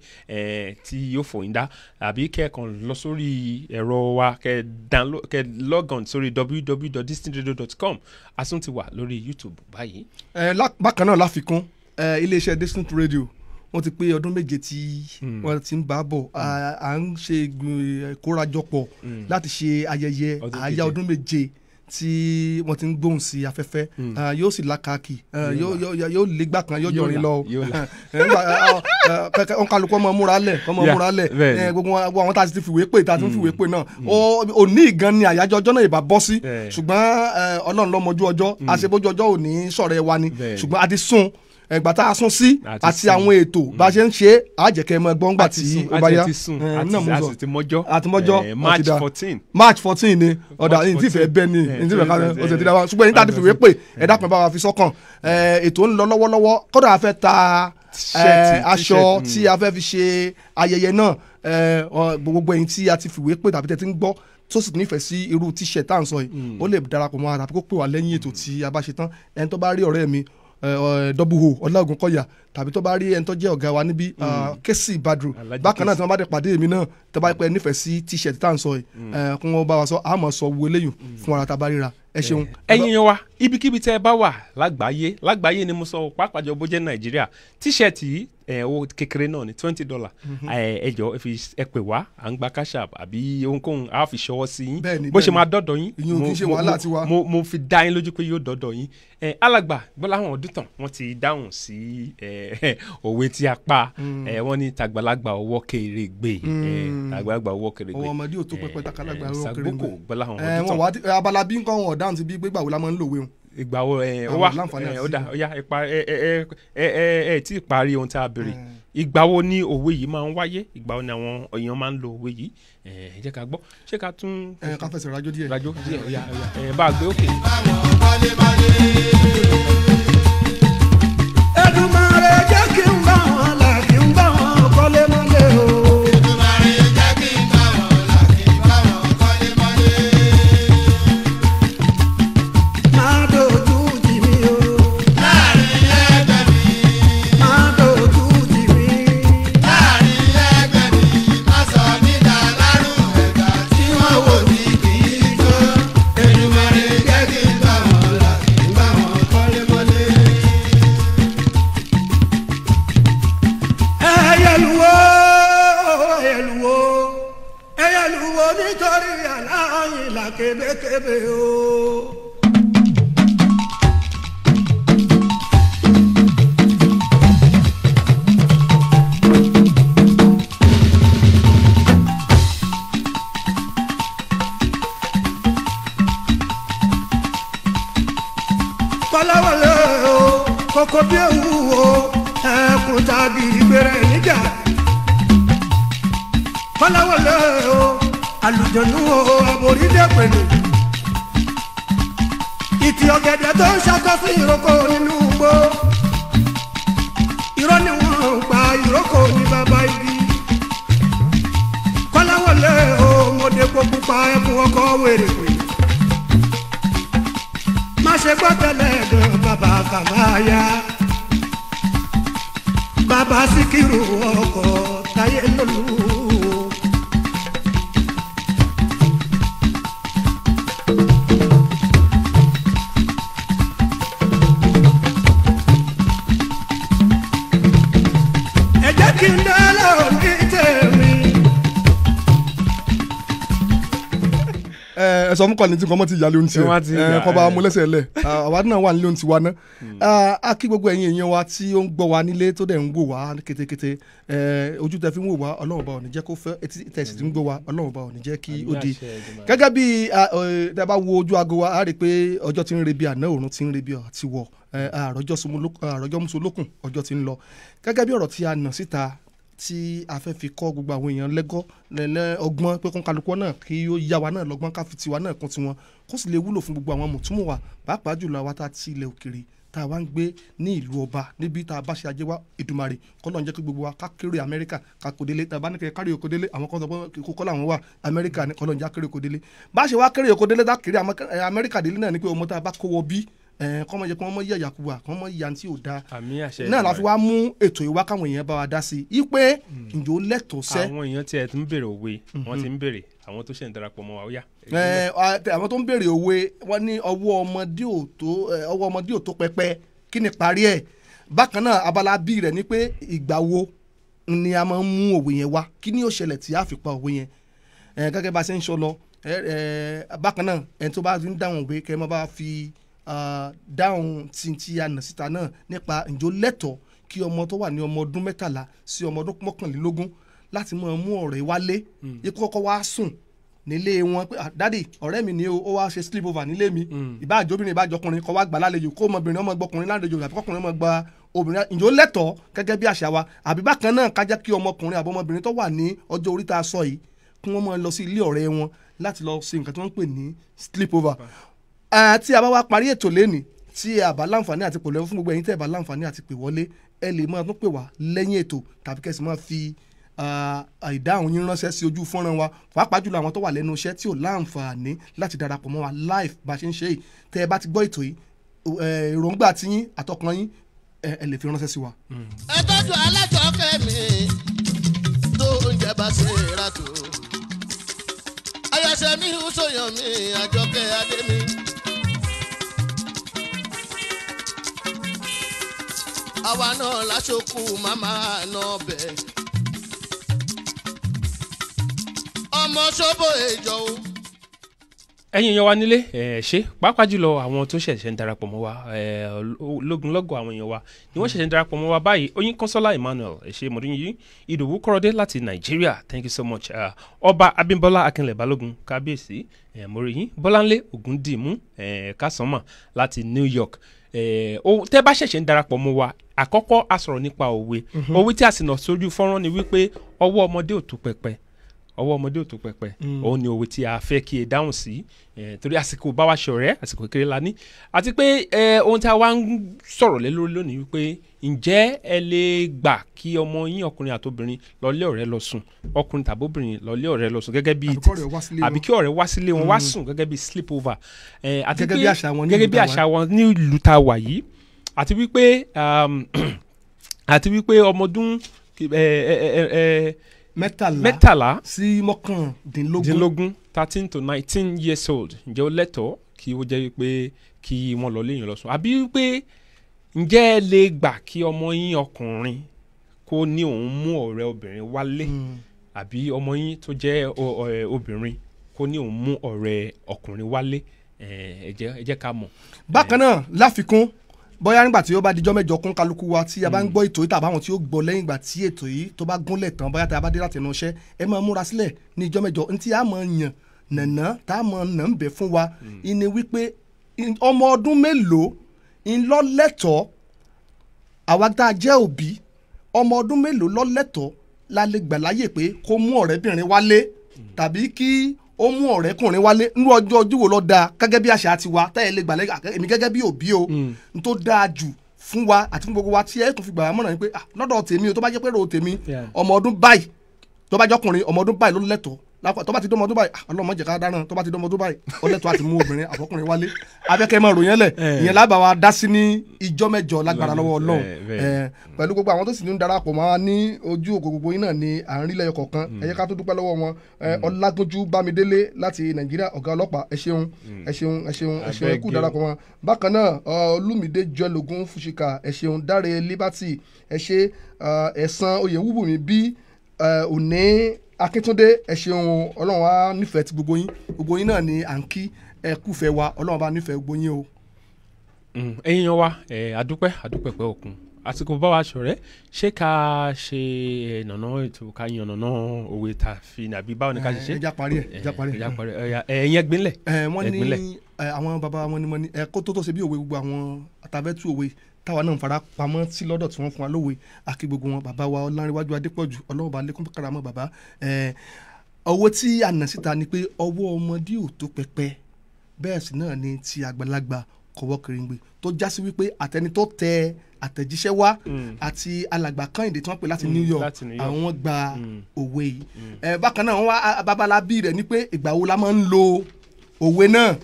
tí yóò fòyín dá àbí kẹ́ẹ̀kan lọ sórí ẹ̀rọ wa kẹ́ log on sórí www.distinctradio.com asún ti wà lórí YouTube báyìí. bákan náà láfikún iléeṣẹ́ Distinct Radio wọ́n ti pé ọdún méje tí wọ́n ti ń bá bọ̀ à ń ṣe ìkórajọpọ̀ láti ṣe ayẹyẹ àyá ọdún méje tí wọ́n ti ń gbóhùn sí afẹ́fẹ́ yóò sì lákàkì yóò lé gbà kan yóò jọrin lọ ọ̀n kálukú ọmọ múra lẹ̀ gbogbo àwọn tá a ti fìwé pè tá a ti ń fìwé pè náà òní ìgan ni àyájọ́ ọjọ́ náà ìbá bọ́ sí ṣùgbọ́n Ọlọ́run ló mọjú ọjọ́ àṣebójú ọjọ́ òní sọ̀rọ̀ ẹ wa ni ṣùgbọ́n a ti sún ẹgbà tá a sún sí àti àwọn ètò bá a ṣe ń ṣe àjẹkẹ́ mọ ẹgbọ́n gbà tí ó bá yá àtìmọ́jọ́ March 14 ni ọ̀dà ní tí ìfẹ́ bẹ́ẹ̀ ni ní tí ìfẹ́ ká ọ̀sẹ̀ tí dáwà ṣùgbọ́n ní tá a ti fìwé pè ẹ̀dá kan bá wa fi sọ́kàn ètò ń lọ lọ́wọ́lọ́wọ́ kódà a fẹ́ ta aṣọ tí a fẹ́ fi ṣe ayẹyẹ náà gbogbo ẹ̀yin tí a ti fìwé pè tàbí tẹ́ ti ń gbọ́ tó sì nífẹ̀ẹ́ sí irú t-shirt tá à ń sọ yìí ó lè darapọ̀ mọ́ ara kó pè wá lẹ́yìn ètò tí a bá ṣe tán ẹni tó bá rí ọ̀rẹ́ mi double ho Ọláògùn Kọ́yà tàbí tó bá rí ẹni tó jẹ́ ọ̀gá wa níbí Kẹ́sì Badru bákan náà tí wọ́n bá dé pàdé mi náà tó bá pẹ́ nífẹ̀ẹ́ sí t-shirt tá à ń sọ yìí kí wọ́n bá wa sọ àmọ́ sọ wo eléyìí fún ara tá a bá ríra ẹ ṣeun. ẹ̀yin yan wa ibikíbi tẹ́ ẹ bá wà lágbàáyé ni mo sọ pàápàá jọ bó jẹ́ Nàìjíríà t-shirt yìí owó kékeré náà ni $20 ẹ jọ̀ọ́ ẹ pè wá à ń gba cash app àbí ohunkóhun a fi ṣọwọ́ sí yín bó ṣe máa dọ́dọ̀ yín mo fi dá yín lójú pé yóò dọ́dọ̀ yín alàgbà Gbọ́láhàn Ọdúntàn wọ́n ti dáhùn sí òwe tí a pa wọ́n ní tàgbàlagbà ọwọ́ kéré gbé tàgbàlagbà ọwọ́ kéré gbé ọwọ́ ọmọdé ò tó pẹpẹ tàgbàlagbà ọwọ́ kéré gbé Sàgbókò Gbọ́láhàn Ọdúntàn abala bí nǹkan wọn dáhùn sí bí gbégbà wo la máa ń lò wéhùn ìgbà wo ó wà ó dà ó yá ẹ tí ì parí ohun tí a béèrè ìgbà wo ni òwe yìí máa ń wáyé ìgbà wo ni àwọn èèyàn máa ń lo òwe yìí jẹ́ ká gbọ́ ṣé ká tún. ká fẹsẹ̀ rajó díẹ̀ ó yá bá a gbé òkè. Èdùmàrè jẹ́ kí n bá wọn là kí n bá wọn kọ́lé mọ́lé o. Kébékébé o. Kọ́láwọlé o kókó bí ewu o ẹkùn tàbí ìgbéré níjà. Kọ́láwọlé o àlùjọ̀nú o àbòrídé pẹ̀lú ìtì ọ̀gẹ̀dẹ̀ tó ń ṣàkóso ìrókò nínú igbó irọ́ ni wọ́n ń pa ìrókò ní bàbá igi Kọ́láwọlé o mọ̀dé kó pupa ẹkùn ọkọ̀ wèrè pé má ṣe gbọ́ tẹ́lẹ̀ gan bàbá kàmáyà bàbá Síkírù ọkọ̀ táyé lòlú. ẹ sọ fún kọ́ni tí kọ́mọ́ ti yà lóhun tiẹ̀ kọ́ bá mú lẹ́sẹ̀ lẹ̀ àwa náà wà nílé ohun tiwa náà. A kí gbogbo ẹ̀yin èèyàn wa tí ó ń gbọ́ wa nílé tó dẹ̀ ń wò wá kétékété ojú tẹ fi ń wò wá Ọlọ́run bá ò ní jẹ́ kó fẹ́ etí tẹ̀sí tí ń gbọ́ wa Ọlọ́run bá ò ní jẹ́ kí ó di. gẹ́gẹ́ bí tẹ bá wo ojú aago wa a rí i pé ọjọ́ ti ń re bí àná òòrùn ti ń re bí àti wọ̀ àròjọ́ musolókun ọjọ́ ti ń lọ. gẹ́gẹ́ bí ọ̀rọ̀ tí a nà síta tí a fẹ́ fi kọ́ gbogbo àwọn èèyàn ọgbọ́n pé kó kálukú náà kí ó yá wa náà lọ́gbọ́n ká fi tiwa náà kún tiwọn kó sì lè wúlò fún gbogbo àwọn mùtúmù wa pàápàá jùlọ àwa tá a ti ilẹ̀ òkèrè tá a wá ń gbé ní ìlú ọba níbi tá a bá ṣe ajé wa Èdùmàrè kọ́lọ́ ń jẹ́ kí gbogbo wa ká kéré Amẹ́ríkà ká kó délé tá a bá ní kẹ́ kárí oko délé àwọn kan sọ pé kókó làwọn wà Amẹ́ríkà ní kọ́lọ́ ń já kéré oko délé bá a ṣe wá kéré oko délé tá a kéré Amẹ́ríkà délé náà ni pé ọmọ tá a bá kó wọ bí kọ́mọ jẹ́ kí wọ́n mọ yẹ yakuba kí wọ́n mọ yan tí ò da náà la fi wá mú ètò ìwá káwọn èèyàn bá wa dá sí i pé ǹjọ́ lẹ́tọ̀ọ́ sẹ́. àwọn èèyàn tiẹ̀ ti ń béèrè òwe wọ́n ti ń béèrè àwọn tó ṣe ń darapọ̀ mọ́ wa ó yá. àwọn tó ń béèrè òwe wọ́n ní ọwọ́ ọmọdé ò tó pẹpẹ kí ni parí ẹ̀ bákan náà abala bí rẹ̀ ni pé ìgbà wo ni a máa ń mú òwe yẹn wá kí ni ó ṣẹlẹ̀ tí a fi pa òwe yẹn gẹ́gẹ́ bá a ṣe ń sọ lọ bákan náà ẹni tó bá ń dáhùn òwe kẹ́ ẹ má bá fi dáhùn tí a nà síta náà nípa ǹjọ́ lẹ́tọ̀ọ́ kí ọmọ tó wà ní ọmọ ọdún 13 sí ọmọ ọdún 21 láti máa mú ọ̀rẹ́ wálé ikú kọ́kọ́ wá sùn nílé wọn pé dádì ọ̀rẹ́ mi ni ó wá ṣe sleep over nílé mi ìbáàjọ́bìnrin ìbáàjọkùnrin kọ́ wá gbà lálejò kó ọmọbìnrin ọmọ gbọkùnrin lálejò àbí kọkùnrin ọmọ gba obìnrin ǹjọ́ lẹ́tọ̀ọ́ gẹ́gẹ́ bí àṣà wa àbí bákan náà ká jẹ́ kí ọmọkùnrin àbí ọmọbìnrin tó wà ní ọjọ́ orí tá a sọ yìí kí wọ́n máa lọ sí ilé ọ̀rẹ́ wọn láti lọ ṣe nǹkan tí wọ́n ń pè ní sleep over. Tí a bá wá parí ètò lẹ́nìí tí a bá láǹfààní àti pè lọ́wọ́ fún gbogbo ẹ̀yin tẹ́ ẹ bá láǹfààní àti pè wọlé ẹ lè máa tún pè wá lẹ́yìn ètò tàbí kẹ́sì máa fi ìdáhùn yín ránṣẹ́ sí ojú fọ́nrán wa pàápàá jùlọ àwọn tó wà lẹ́nu iṣẹ́ tí ò láǹfààní láti darapọ̀ mọ́ wa live bá a ṣe ń ṣe yìí tẹ́ ẹ bá ti gbọ́ ètò yìí èròǹgbà tiyín àtọkàn yín ẹ lè fi ránṣẹ́ sí wa. ẹ tọ́jú alájọkẹ́ mi tó oúnjẹ bá ṣe rà tó ayọ̀ṣẹ́ mi ń sọ̀yàn mi àjọkẹ́ adé mi. àwa náà láṣokù màmá náà bẹ̀. ọmọ ṣọ́bọ̀ èjọ o. ẹ̀yin èèyàn wa nílé ṣe pàápàá jùlọ àwọn tó ṣẹ̀ṣẹ̀ ń darapọ̀ mọ́ wa lógunlọ́gọ̀ àwọn èèyàn wa ni wọ́n ṣẹ̀ṣẹ̀ ń darapọ̀ mọ́ wa báyìí Oyin Kọ́nsọ́lá Emmanuel ṣe mọ̀dúnyí Ìdòwú Kọ́rọ́dé láti Nàìjíríà thank you so much Ọba Abímbọ́lá Akínlẹ̀ Balógun kábíyèsí mọ̀rẹ́yìn Bọ́láńlé Ògúndìmú Kásánmà láti New York tẹ́ bá ṣẹ̀ṣẹ̀ ń darapọ̀ mọ́ wa àkọ́kọ́ a sọ̀rọ̀ nípa òwe tí a sì nà sójú fọ́nrán ni wípé ọwọ́ ọmọdé ò tó pẹpẹ òun ni òwe tí a fẹ́ kí ẹ dáhùn sí torí àsìkò bá wa ṣọ̀rẹ́ àsìkò kékeré la ní àti pé ohun tí a wá ń sọ̀rọ̀ lé lórí lónìí wípé ǹjẹ́ ẹ lè gbà kí ọmọ yín ọkùnrin àtobìnrin lọlé ọ̀rẹ́ lọ sùn ọkùnrin tàbóbìnrin lọlé ọ̀rẹ́ lọ sùn gẹ́gẹ́ bí àbí kí ọ̀rẹ́ wá sílé wọn wá sùn gẹ́gẹ́ bí sleep over àti pé gẹ́gẹ́ bí àṣà wọn ní ìlú tá a wà yìí àti wípé ọmọdún mẹ́tàlá sí mọ́kàndínlógún 13 to 19 years old ǹjẹ́ ó lẹ́tọ̀ọ́ kí ó jẹ́ pé kí wọ́n lọ léèyàn lọ sùn àbí wípé ǹjẹ́ ẹ lè gbà kí ọmọ yín ọkùnrin kó ní òun mú ọ̀rẹ́ obìnrin wálé àbí ọmọ yín tó jẹ́ obìnrin kó ní òun mú ọ̀rẹ́ ọkùnrin wálé ẹ jẹ́ ká mọ̀. bákan náà láfikún bóyá nígbà tí ó bá dijọ́ mẹ́jọ kún kálukú wa tí a bá ń gbọ́ ètò yìí tàbí àwọn tí ó gbọ́ lẹ́yìn ìgbà tí ètò yìí tó bá gúnlẹ̀ tán bóyá tá a bá dé láti ẹnu iṣẹ́ ẹ máa múra sílẹ̀ ní ìjọ́ mẹ́jọ ntí a máa yàn nàná tá a máa nà ń bẹ̀ fún wa ìní wípé ọmọ ọdún mélòó ńlọ́lẹ́tọ̀ọ́ àwa tá a jẹ́ òbí ọmọ ọdún mélòó lọ́lẹ́tọ̀ọ́ la lè gbà láyè pé kó mú ọ̀rẹ́bìnrin wálé tàbí kí ó mú ọ̀rẹ́kùnrin wálé nínú ọjọ́ ojú wo ló dáa gẹ́gẹ́ bí àṣà tiwa táyà lè gbà lẹ́yìn èmi gẹ́gẹ́ bí òbí o n tó dáa jù fún wa àti fún gbogbo wa tí ẹ tún fi gbà wá mọ̀ràn ni pé lọ́dọ̀ tèmi o tó bá jẹ́ pé ro tèmi ọmọ ọdún báyìí tó bá jọkùnrin ọmọ ọdún báyìí ló lẹ́tọ̀ọ́ tó bá ti dọ́mọ ọdún báyìí ọlọ́mọ jẹ́ ká dáná tó bá ti dọ́mọ ọdún báyìí ó lẹ́tọ̀ọ́ àti mú obìnrin àbọ̀kùnrin wálé abẹ́kẹ́ máa ròyìn lẹ̀ ìyẹn lábàá wa dá sí ní ìjọ́ mẹ́jọ lágbára lọ́wọ́ Ọlọ́run pẹ̀lú gbogbo àwọn tó sì ní darapọ̀ máa ní ojú òkò gbogbo yín náà ní à ń rí lẹ́yọ kọ̀ọ̀kan ẹ jẹ́ ká tó dúpẹ́ lọ́wọ́ wọn Ọlágúnjú Bámidélé láti Nàìjíríà ọ̀gá ọlọ́pàá ẹ ṣeun ẹ kú darapọ̀ wọn bákan náà Olúmídé Jọlógún Fúṣìkà ẹ ṣeun Dáre Liberty ẹ ṣe Ẹ̀san Oyèwúbùnmi bí òní Akíntúndé ẹ ṣeun Ọlọ́run á nífẹ̀ẹ́ ti gbogbo yín náà ni à ń kí ẹ kúfẹ́ wa Ọlọ́run bá nífẹ̀ẹ́ gbogbo yín o. ẹ̀yin yan wa adúpẹ́ pẹ́ òkun àsìkò bá wa ṣọ̀rẹ́ ṣé ká ṣe nànà ètò ká yan nànà òwe ta fi nàbí báwo ni ká ṣe ṣe. ẹja parí ẹ. ẹ̀yin ẹgbínlẹ̀. wọ́n ní àwọn bàbá wọn ni kó tó ṣe bí òwe gbogbo àwọn àtàbẹ́tù òwe táwa náà ń fara pamọ́ sí lọ́dọ̀ tí wọ́n fún wa lówe àkí gbogbo wọn bàbá wa Ọlánrewájú Adépọ̀jù Ọlọ́run bá lékún karamọ́ bàbá. owó tí a nà síta ni pé ọwọ́ ọmọdé ò tó pẹpẹ bẹ́ẹ̀ sì náà ni ti àgbàlagbà kọ̀wọ́ kèrèǹgbè tó já sí wípé àtẹni tó tẹ àtẹ̀jíṣẹ́ wá àti alàgbà Kẹ́hìndé tí wọ́n pè láti New York àwọn gba òwe yìí. bákan náà wọ́n wá babalábí rẹ̀ ni pé ìgbà wo la máa ń lo òwe náà.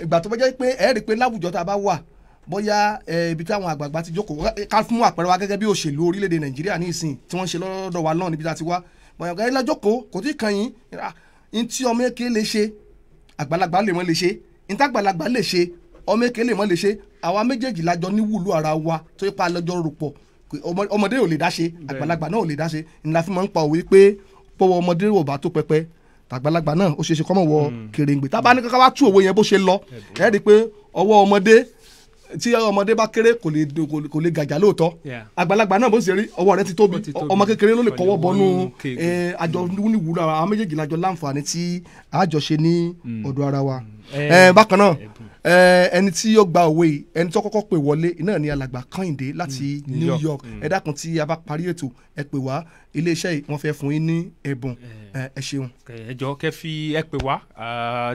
ìgbà tó bá jẹ́ pé ẹ rí i pé láwùjọ tá a bá wà bóyá ibi tí àwọn àgbààgbà ti jókòó ká fún àpẹẹrẹ wa gẹ́gẹ́ bí òṣèlú orílẹ̀-èdè Nàìjíríà ní ìsìn tí wọ́n ń ṣe lọ́dọ̀ wa náà níbi tá a ti wá bóyá ọ̀gá ilé jókòó kò tí ì kàn yín ní tí ọmọ èké lè ṣe àgbàlagbà lè mọ́ lè ṣe ní tí àgbàlagbà lè ṣe ọmọ èké lè mọ́ lè ṣe àwa méjèèjì lájọ níwùlú ara wa tó yẹ pa lọ́jọ́ rò pọ̀ ọmọdé ò lè dá ṣe àgbàlagbà náà ò lè dá ṣe ńlá fi máa ń pa òwe pé pọ́wọ́ ọmọdé ò bá tó pẹpẹ tàgbàlagbà náà ó ṣeéṣe kọ́mọ̀ wọ kèrèǹgbè tá a bá ní kankan wá tú òwe yẹn bó ṣe lọ ẹ rí i pé ọwọ́ ọmọdé tí ọmọdé bá kéré kò lè gàjà lóòótọ́ àgbàlagbà náà bó ṣe rí ọwọ́ rẹ̀ ti tóbi ọmọ kékeré ló lè kọ́wọ́ bọnú àjọ níwúlò àwọn méjèèjì lájọ láǹfààní tí àjọ ṣe ní ọ̀dọ̀ ara wa. bákan náà ẹni tí yóò gba òwe yìí ẹni tó kọ́kọ́ pè wọlé náà ni alàgbà Kẹ́hìndé láti New York ẹ dákun tí a bá parí ètò ẹ pè wá iléeṣẹ́ yìí wọ́n fẹ́ fún yín ní ẹ̀bùn ẹ ṣeun. ẹ jọ̀ọ́ kẹ́ fi ẹ pè wá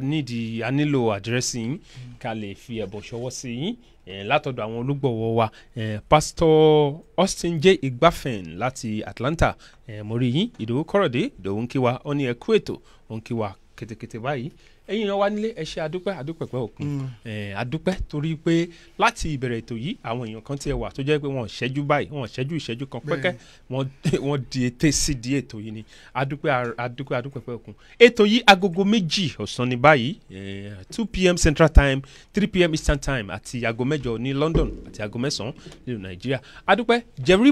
nídìí a nílò àdírẹ́sì yín ká lè fi ẹ̀bùn ṣọwọ́ sí yín látọ̀dọ̀ àwọn olùgbọ̀wọ́ wa Pastor Austin J. Igbafen láti Atlanta mo rí yín Ìdòwú Kọ́rọ̀dé Ìdòwú ń kí wa ó ní ẹ kú ètò ó ń kí wa kètèkètè báyìí ẹ̀yin yan wa nílé ẹ ṣé adúpẹ́ pẹ́ òkun adúpẹ́ torí pé láti ìbẹ̀rẹ̀ ètò yìí àwọn èèyàn kan tiẹ̀ wà tó jẹ́ pé wọ́n ṣẹ́jú báyìí wọ́n ṣẹ́jú ìṣẹ́jú kan pẹ́kẹ́ wọ́n di ètè sí di ètò yìí ni adúpẹ́ pẹ́ òkun ètò yìí agogo 2 ọ̀sán ní báyìí 2 p.m. Central Time 3 p.m. Eastern Time àti aago 8 ní London àti aago 9 nílùú Nàìjíríà adúpẹ́ Jerry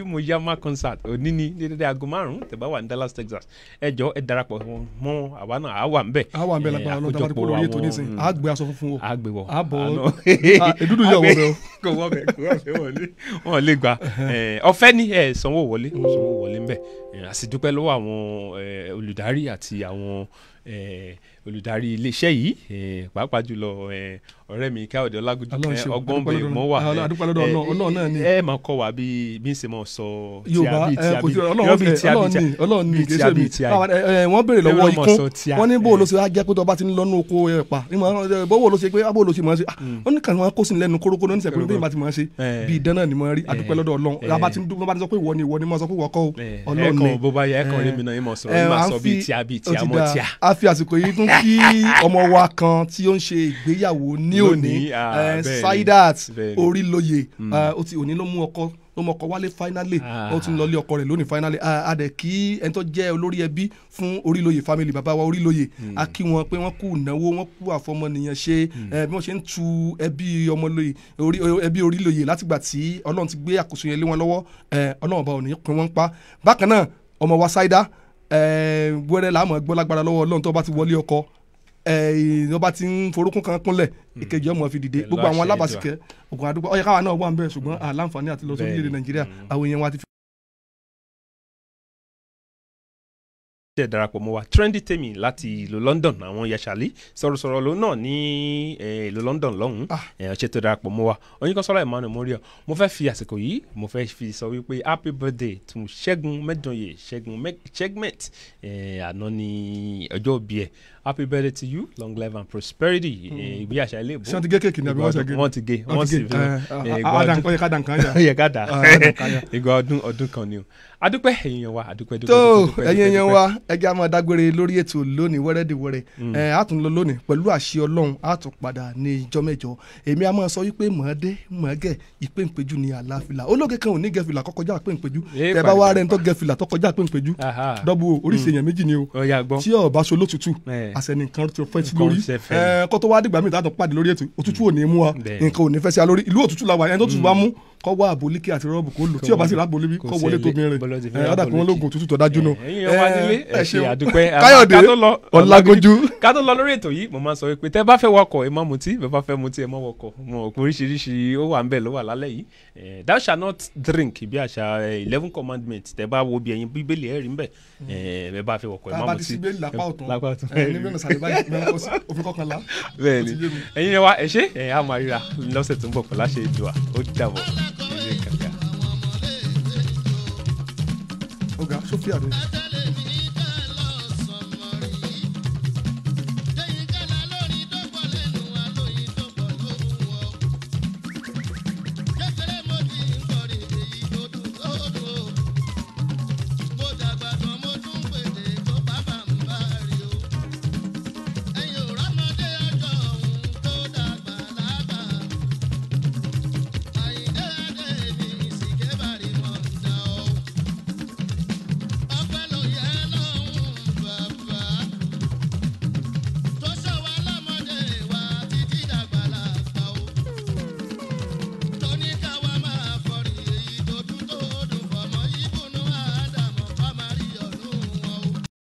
Moyama concert òní ní dédé aago 5 tẹ́ bá wà ní Dallas Texas ẹ jọ̀ọ́ ẹ darapọ̀ mọ́ àwa náà àwa ń bẹ lágbára Ọlọ́run tó bá lórí ètò nísìnyí a gbé aṣọ funfun o a gbé wọ àbọ̀ èdúdú yẹ wọ bẹ o kò wọ bẹ wọn lè gba ọ̀fẹ́ ní sanwó wọlé ń bẹ a sì dúpẹ́ lọ́wọ́ àwọn olùdarí àti àwọn olùdarí iléeṣẹ́ yìí pàápàá jùlọ ọ̀rẹ́ mi Káyọ̀dé Ọlágúnjú ọgbọ́n bẹ̀ mọ́ wà Ọlọ́run náà ni ẹ máa kọ́ wa bí n ṣe máa sọ Yorùbá Ọlọ́run ní wọ́n béèrè lọ́wọ́ ikún wọ́n ní bó ló ṣe á jẹ́ pé tó bá ti ń lọ́nú oko ẹ̀pà bó ló ṣe pé bó ló ṣe máa ṣe wọ́n ní kàn wọ́n kó sí lẹ́nu kórókó náà ní sẹ́kúrú bí bá ti máa ṣe bí ìdán náà ni mo rí adúpẹ́ lọ́dọ̀ Ọlọ́run lábá ti sọ pé ìwọ ni mo sọ pé ìwọ kọ́ Ọlọ́run ni ẹ̀kọ́ bó bá yẹ ẹ̀kọ́ rí mi náà yín mọ̀ sọ̀rọ̀ yín máa sọ bíi tíá mọ́ tíá. a fi àsìkò yìí tún kí ọmọ wa kan tí ó ń ṣe ìgbéyàwó ní òní Saidat Orílóye òní ló mú ọkọ wálé finally ó ti ń lọlé ọkọ rẹ̀ lónìí finally a dẹ̀ kí ẹni tó jẹ́ olórí ẹbí fún Orílóye family bàbá wa Orílóye a kí wọn pé wọ́n kú ìnáwó wọ́n kú àfọmọnìyàn ṣe bí wọ́n ṣe ń tu ẹbí Orílóye látìgbà tí Ọlọ́run ti gbé àkóso yẹn lé wọn lọ́wọ́ Ọlọ́run bá òní pín wọn pa bákan náà ọmọ wa Saida wẹ́rẹ́ làá gbọ́ lágbára lọ́wọ́ Ọlọ́run tó bá ti wọlé ọkọ ló bá ti ń forúkún kan kúnlẹ̀ ìkejì ọmọ fi dìde gbogbo àwọn alábàásíkẹ́ ògùn àdúgbò ọ̀yẹ́ káwa náà wà ń bẹ̀ ṣùgbọ́n àlàǹfààní àti lọ sí orílẹ̀-èdè Nàìjíríà àwọn èèyàn wa ti fi. tẹ̀ darapọ̀ mọ́ wa Trendy Temi láti ìlú London àwọn yasali sọ̀rọ̀sọ̀rọ̀ ló náà ní ìlú London lọ́hùn-ún ṣe tó darapọ̀ mọ́ wa Oyinkansola Emmanuel Morio mo fẹ́ fi àsìkò yìí mo fẹ́ fi sọ wípé happy birthday to Ṣẹ́gun Mẹ́dọ̀yè Ṣẹ́gmẹ̀t àná ní ọjọ́ òbí ẹ̀ happy birthday to you long life and prosperity ìgbé àṣà ilé ìbò ṣé wọ́n ti gé kéèkì ní àbí wọ́n ti gé wọ́n sì fi ọyẹ ká dàn kan yà ọyẹ ká dà ìgbà ọdún kan ni o adúpẹ́ ẹ̀yin wa adúpẹ́ tó ẹ̀yin èèyàn wa ẹjẹ́ a máa dágbére lórí ètò lónìí wẹ́rẹ́dẹ̀wẹ́rẹ́ a tún lọ lónìí pẹ̀lú àṣẹ Ọlọ́run a tún padà ní ìjọ mẹ́jọ èmi a máa sọ wípé mọ̀ọ́dé mọ̀ọ́gẹ̀ ìpéǹpéjú ni àlàáfíà ológe kan ò ní gẹ̀fìlà tó kọjá ìpéǹpéjú tẹ bá wá rẹ̀ ń tọ́ gẹ̀fìlà tó kọjá ìpéǹpéjú dọ́bù oríṣi èèyàn méjì ni o tí ọ̀ bá so lótùtù àṣẹ nìkan tó fẹ́ sí lórí kó tó wá dìgbà míì tá a tún pàdé lórí ètò òtútù ò ní mú wa nǹkan ò ní fẹ́ sí a lórí ìlú òtútù la wà ẹni tó tutù bá mú kọ́ wá àbólíkì àti rọ́ọ̀bù kó lò tí ọba sì rà àbólíkì kọ́ wọlé tómi rìn ọ̀dà kí wọ́n lóògùn tútù tó dájú náà. ẹ̀yin ọmọ nílé ẹ ṣe àdúpẹ́ Káyọ̀dé Ọlágójú. ká tó lọ lórí ètò yìí mo máa ń sọ pé tẹ́ bá fẹ́ wakọ̀ ẹ má mutí bẹ́ẹ̀ bá fẹ́ mutí ẹ má wakọ̀ mo kò oríṣiríṣi ó wà ń bẹ̀ ló wà lálẹ́ yìí thou shall not drink bí àṣà 11 commandments tẹ́ bá wo bí ẹ̀yin bíbélì ẹ̀ rí ń bẹ̀ bẹ́ẹ̀ bá fẹ́ wakọ̀ ẹ má mutí. bẹ́ẹ̀ni ẹ̀yin yẹn wa ẹ ṣe a máa ríra lọ́sẹ̀ tó ń bọ̀ pẹ̀lú àṣẹ ìdùà ó dàbọ̀ ilé kankan. ọ̀gá Sophia rẹ.